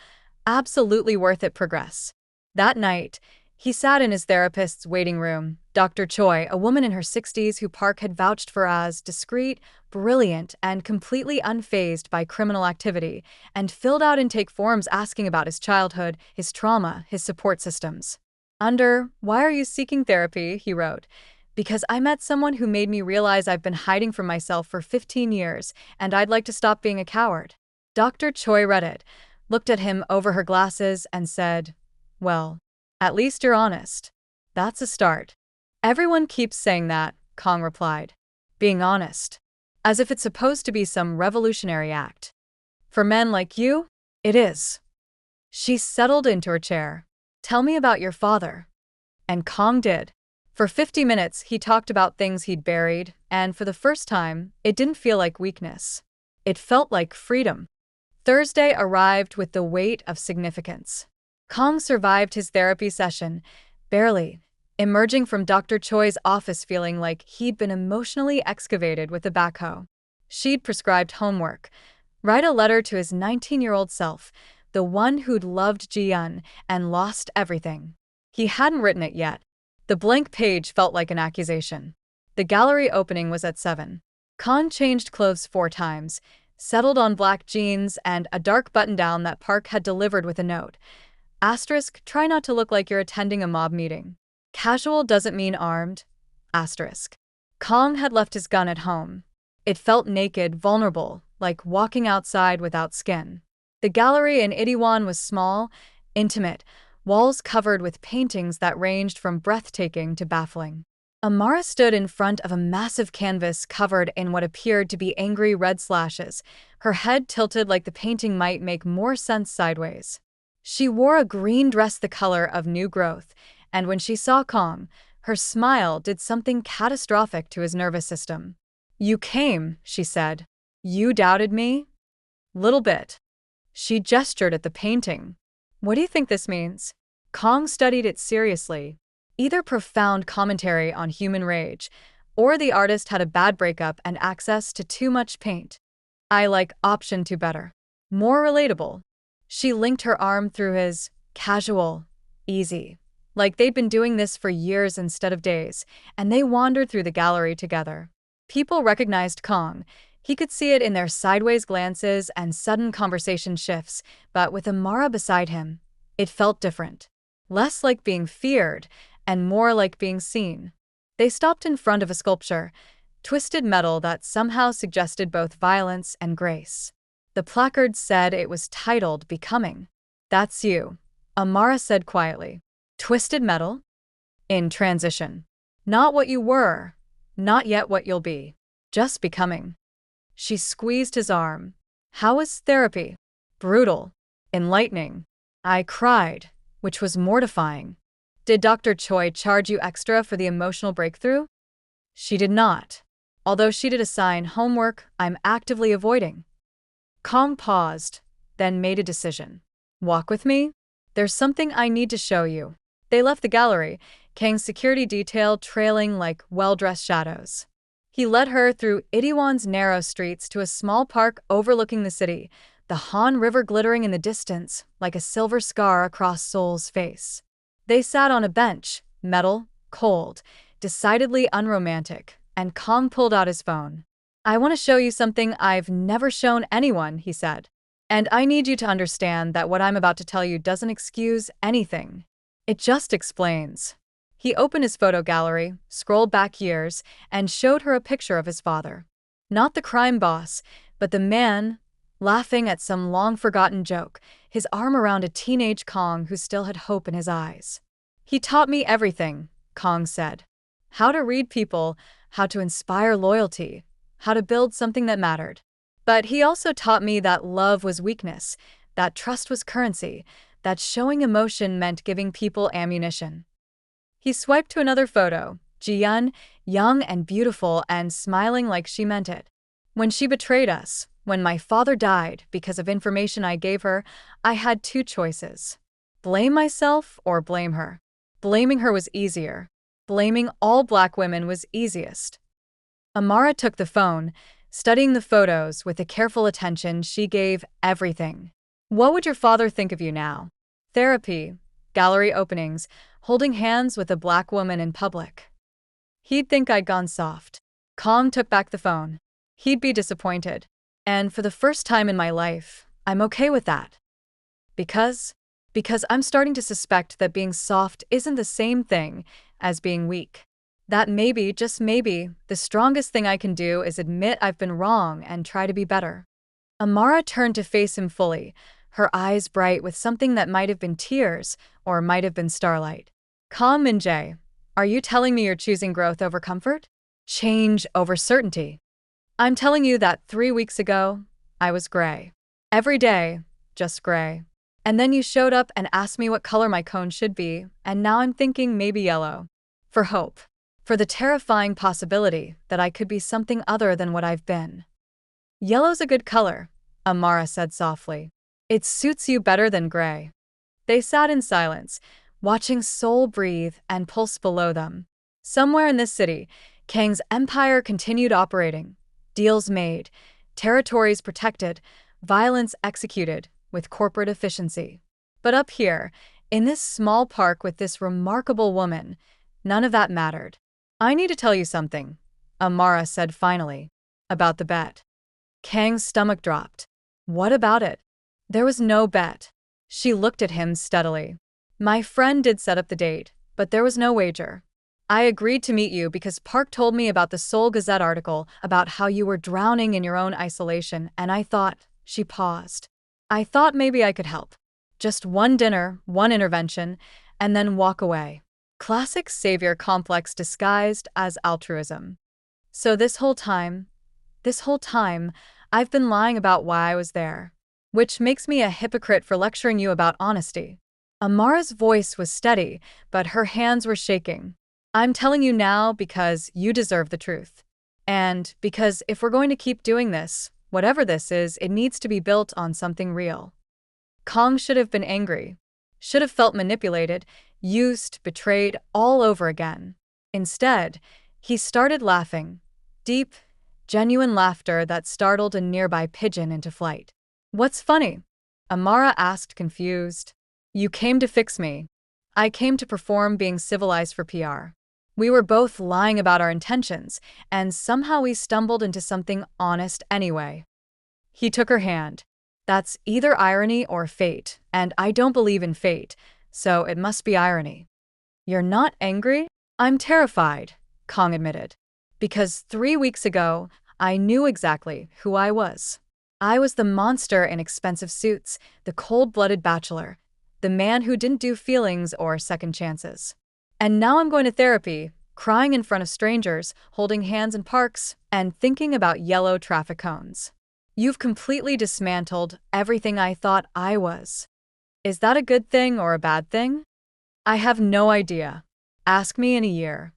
absolutely worth it progress. That night, he sat in his therapist's waiting room. Dr. Choi, a woman in her 60s who Park had vouched for as discreet, brilliant, and completely unfazed by criminal activity, and filled out intake forms asking about his childhood, his trauma, his support systems. Under, why are you seeking therapy, he wrote, because I met someone who made me realize I've been hiding from myself for 15 years, and I'd like to stop being a coward. Dr. Choi read it, looked at him over her glasses, and said, well, at least you're honest. That's a start. Everyone keeps saying that, Kong replied. Being honest. As if it's supposed to be some revolutionary act. For men like you, it is. She settled into her chair. Tell me about your father. And Kong did. For 50 minutes, he talked about things he'd buried, and for the first time, it didn't feel like weakness. It felt like freedom. Thursday arrived with the weight of significance. Kong survived his therapy session, barely, emerging from Dr. Choi's office feeling like he'd been emotionally excavated with a backhoe. She'd prescribed homework. Write a letter to his 19-year-old self, the one who'd loved Ji-yun and lost everything. He hadn't written it yet. The blank page felt like an accusation. The gallery opening was at 7. Khan changed clothes 4 times, settled on black jeans and a dark button-down that Park had delivered with a note. Asterisk, try not to look like you're attending a mob meeting. Casual doesn't mean armed. Asterisk. Kong had left his gun at home. It felt naked, vulnerable, like walking outside without skin. The gallery in Itaewon was small, intimate, walls covered with paintings that ranged from breathtaking to baffling. Amara stood in front of a massive canvas covered in what appeared to be angry red slashes, her head tilted like the painting might make more sense sideways. She wore a green dress the color of new growth, and when she saw Kong, her smile did something catastrophic to his nervous system. "You came," she said. "You doubted me?" "Little bit." She gestured at the painting. "What do you think this means?" Kong studied it seriously. Either profound commentary on human rage, or the artist had a bad breakup and access to too much paint. "I like option 2 better. More relatable." She linked her arm through his. Casual. Easy. Like they'd been doing this for years instead of days, and they wandered through the gallery together. People recognized Kong. He could see it in their sideways glances and sudden conversation shifts, but with Amara beside him, it felt different. Less like being feared, and more like being seen. They stopped in front of a sculpture, twisted metal that somehow suggested both violence and grace. The placard said it was titled Becoming. "That's you," Amara said quietly. "Twisted metal? In transition. Not what you were, not yet what you'll be. Just becoming." She squeezed his arm. "How was therapy?" "Brutal. Enlightening." I cried, which was mortifying. "Did Dr. Choi charge you extra for the emotional breakthrough?" She did not, although she did assign homework I'm actively avoiding. Kong paused, then made a decision. "Walk with me? There's something I need to show you." They left the gallery, Kang's security detail trailing like well-dressed shadows. He led her through Itaewon's narrow streets to a small park overlooking the city, the Han River glittering in the distance like a silver scar across Seoul's face. They sat on a bench, metal, cold, decidedly unromantic, and Kong pulled out his phone. "I want to show you something I've never shown anyone," he said. "And I need you to understand that what I'm about to tell you doesn't excuse anything. It just explains." He opened his photo gallery, scrolled back years, and showed her a picture of his father. Not the crime boss, but the man, laughing at some long-forgotten joke, his arm around a teenage Kong who still had hope in his eyes. "He taught me everything," Kong said. "How to read people, how to inspire loyalty, how to build something that mattered. But he also taught me that love was weakness, that trust was currency, that showing emotion meant giving people ammunition." He swiped to another photo, Ji-yun, young and beautiful and smiling like she meant it. "When she betrayed us, when my father died because of information I gave her, I had 2 choices. Blame myself or blame her. Blaming her was easier. Blaming all black women was easiest." Amara took the phone, studying the photos with the careful attention she gave everything. "What would your father think of you now? Therapy, gallery openings, holding hands with a black woman in public." "He'd think I'd gone soft." Kong took back the phone. "He'd be disappointed. And for the first time in my life, I'm okay with that. Because I'm starting to suspect that being soft isn't the same thing as being weak. That maybe, just maybe, the strongest thing I can do is admit I've been wrong and try to be better." Amara turned to face him fully, her eyes bright with something that might have been tears or might have been starlight. "Calm, Min-jae. Are you telling me you're choosing growth over comfort? Change over certainty?" "I'm telling you that 3 weeks ago, I was gray. Every day, just gray. And then you showed up and asked me what color my cone should be, and now I'm thinking maybe yellow. For hope. For the terrifying possibility that I could be something other than what I've been. Yellow's a good color, Amara said softly. It suits you better than gray. They sat in silence, watching Seoul breathe and pulse below them. Somewhere in this city, Kang's empire continued operating. Deals made, territories protected, violence executed with corporate efficiency. But up here, in this small park with this remarkable woman, none of that mattered. I need to tell you something, Amara said finally, about the bet. Kang's stomach dropped. What about it? There was no bet. She looked at him steadily. My friend did set up the date, but there was no wager. I agreed to meet you because Park told me about the Seoul Gazette article about how you were drowning in your own isolation, and I thought, she paused. I thought maybe I could help. Just one dinner, one intervention, and then walk away. Classic savior complex disguised as altruism. So this whole time, I've been lying about why I was there. Which makes me a hypocrite for lecturing you about honesty. Amara's voice was steady, but her hands were shaking. I'm telling you now because you deserve the truth. And because if we're going to keep doing this, whatever this is, it needs to be built on something real. Kang should have been angry. Should have felt manipulated, used, betrayed all over again. Instead, he started laughing. Deep, genuine laughter that startled a nearby pigeon into flight. What's funny? Amara asked, confused. You came to fix me. I came to perform being civilized for PR. We were both lying about our intentions, and somehow we stumbled into something honest anyway. He took her hand. That's either irony or fate, and I don't believe in fate, so it must be irony. You're not angry? I'm terrified, Kang admitted. Because 3 weeks ago, I knew exactly who I was. I was the monster in expensive suits, the cold-blooded bachelor, the man who didn't do feelings or second chances. And now I'm going to therapy, crying in front of strangers, holding hands in parks, and thinking about yellow traffic cones. You've completely dismantled everything I thought I was. Is that a good thing or a bad thing? I have no idea. Ask me in a year.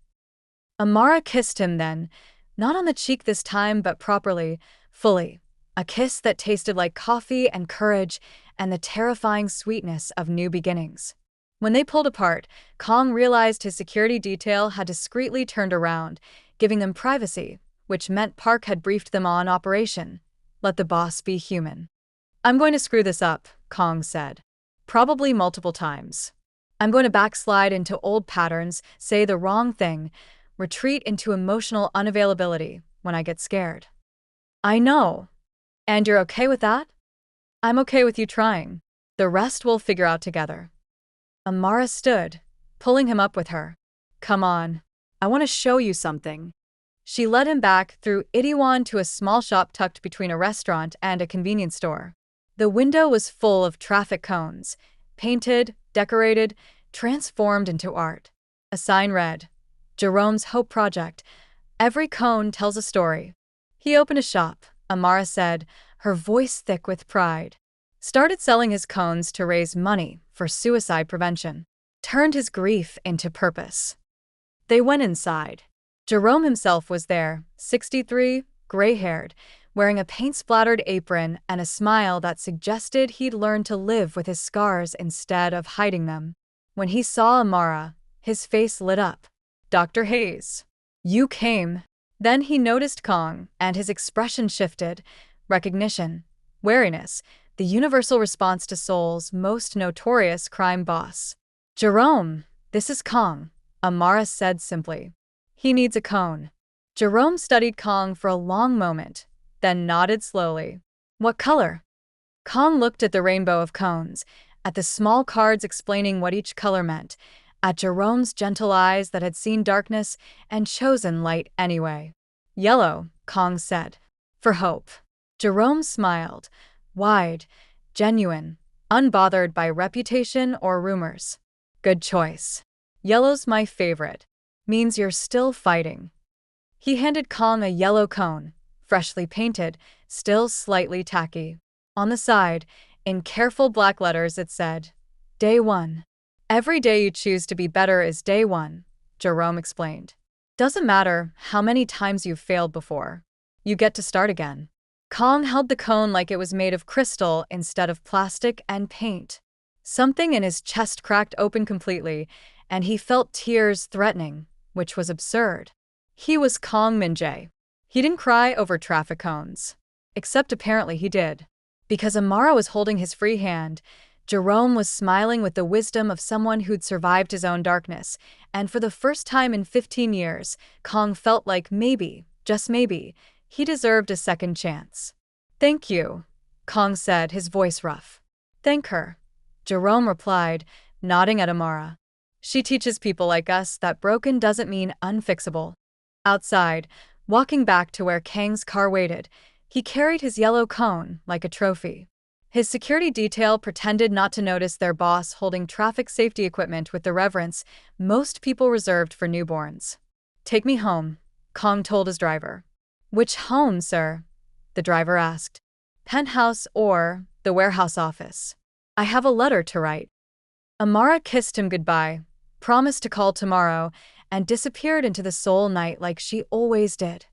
Amara kissed him then, not on the cheek this time but properly, fully. A kiss that tasted like coffee and courage and the terrifying sweetness of new beginnings. When they pulled apart, Kang realized his security detail had discreetly turned around, giving them privacy, which meant Park had briefed them on operation. Let the boss be human. I'm going to screw this up, Kang said. Probably multiple times. I'm going to backslide into old patterns, say the wrong thing, retreat into emotional unavailability when I get scared. I know. And you're okay with that? I'm okay with you trying. The rest we'll figure out together. Amara stood, pulling him up with her. Come on. I want to show you something. She led him back through Itaewon to a small shop tucked between a restaurant and a convenience store. The window was full of traffic cones, painted, decorated, transformed into art. A sign read, Jerome's Hope Project. Every cone tells a story. He opened a shop, Amara said, her voice thick with pride. Started selling his cones to raise money for suicide prevention. Turned his grief into purpose. They went inside. Jerome himself was there, 63, gray-haired, wearing a paint-splattered apron and a smile that suggested he'd learned to live with his scars instead of hiding them. When he saw Amara, his face lit up. Dr. Hayes. You came. Then he noticed Kang, and his expression shifted. Recognition. Wariness. The universal response to Seoul's most notorious crime boss. Jerome, this is Kang, Amara said simply. He needs a cone. Jerome studied Kang for a long moment, then nodded slowly. What color? Kang looked at the rainbow of cones, at the small cards explaining what each color meant, at Jerome's gentle eyes that had seen darkness and chosen light anyway. Yellow, Kang said. For hope. Jerome smiled, wide, genuine, unbothered by reputation or rumors. Good choice. Yellow's my favorite. Means you're still fighting. He handed Kang a yellow cone, freshly painted, still slightly tacky. On the side, In careful black letters, it said, Day 1. Every day you choose to be better is day 1, Jerome explained. Doesn't matter how many times you've failed before. You get to start again. Kong held the cone like it was made of crystal instead of plastic and paint. Something in his chest cracked open completely, and he felt tears threatening, which was absurd. He was Kong Min-jae. He didn't cry over traffic cones. Except apparently he did. Because Amara was holding his free hand, Jerome was smiling with the wisdom of someone who'd survived his own darkness, and for the first time in 15 years, Kong felt like maybe, just maybe, he deserved a second chance. Thank you, Kong said, his voice rough. Thank her, Jerome replied, nodding at Amara. She teaches people like us that broken doesn't mean unfixable. Outside, walking back to where Kang's car waited, he carried his yellow cone like a trophy. His security detail pretended not to notice their boss holding traffic safety equipment with the reverence most people reserved for newborns. Take me home, Kong told his driver. Which home, sir? The driver asked. Penthouse or the warehouse office. I have a letter to write. Amara kissed him goodbye, promised to call tomorrow, and disappeared into the Seoul night like she always did,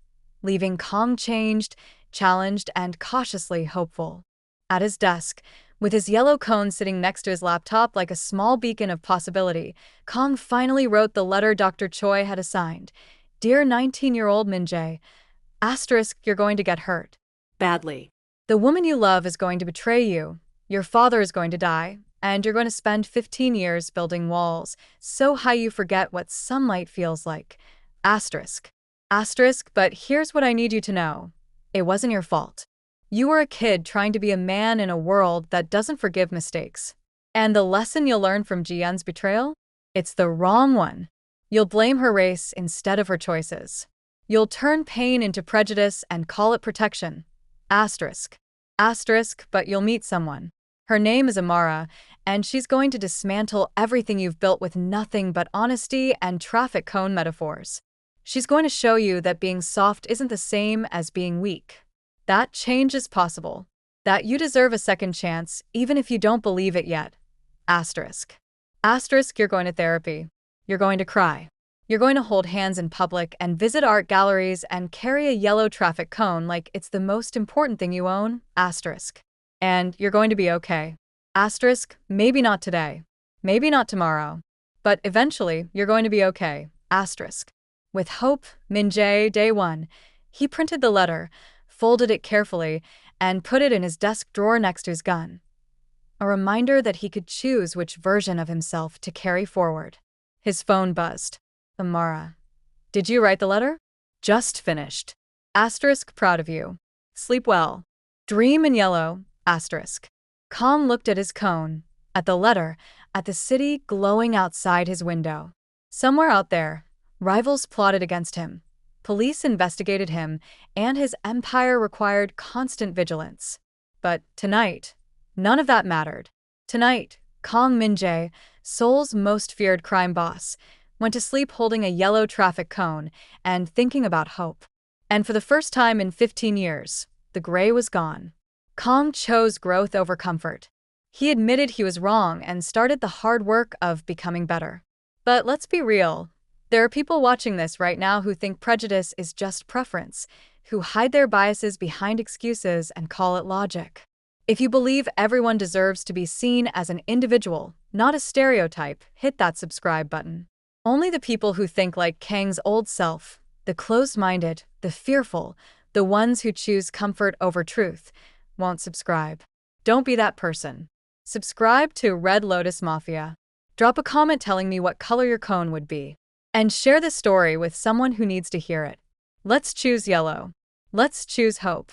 leaving Kong changed, challenged, and cautiously hopeful. At his desk, with his yellow cone sitting next to his laptop like a small beacon of possibility, Kong finally wrote the letter Dr. Choi had assigned. Dear 19-year-old Min-jae, asterisk, you're going to get hurt. Badly. The woman you love is going to betray you, your father is going to die, and you're going to spend 15 years building walls so high you forget what sunlight feels like. Asterisk. Asterisk, but here's what I need you to know. It wasn't your fault. You were a kid trying to be a man in a world that doesn't forgive mistakes. And the lesson you'll learn from Ji-yeon's betrayal? It's the wrong one. You'll blame her race instead of her choices. You'll turn pain into prejudice and call it protection. Asterisk. Asterisk, but you'll meet someone. Her name is Amara, and she's going to dismantle everything you've built with nothing but honesty and traffic cone metaphors. She's going to show you that being soft isn't the same as being weak. That change is possible. That you deserve a second chance, even if you don't believe it yet. Asterisk. Asterisk, you're going to therapy. You're going to cry. You're going to hold hands in public and visit art galleries and carry a yellow traffic cone like it's the most important thing you own. Asterisk. And you're going to be okay. Asterisk, maybe not today. Maybe not tomorrow. But eventually, you're going to be okay. Asterisk. With hope, Min-jae, day 1. He printed the letter, folded it carefully, and put it in his desk drawer next to his gun. A reminder that he could choose which version of himself to carry forward. His phone buzzed. Amara. Did you write the letter? Just finished. Asterisk, proud of you. Sleep well. Dream in yellow. Asterisk. Kong looked at his cone, at the letter, at the city glowing outside his window. Somewhere out there, rivals plotted against him. Police investigated him, and his empire required constant vigilance. But tonight, none of that mattered. Tonight, Kong Min-jae, Seoul's most feared crime boss, went to sleep holding a yellow traffic cone and thinking about hope. And for the first time in 15 years, the gray was gone. Kong chose growth over comfort. He admitted he was wrong and started the hard work of becoming better. But let's be real. There are people watching this right now who think prejudice is just preference, who hide their biases behind excuses and call it logic. If you believe everyone deserves to be seen as an individual, not a stereotype, hit that subscribe button. Only the people who think like Kang's old self, the closed-minded, the fearful, the ones who choose comfort over truth, won't subscribe. Don't be that person. Subscribe to Red Lotus Mafia. Drop a comment telling me what color your cone would be. And share this story with someone who needs to hear it. Let's choose yellow. Let's choose hope.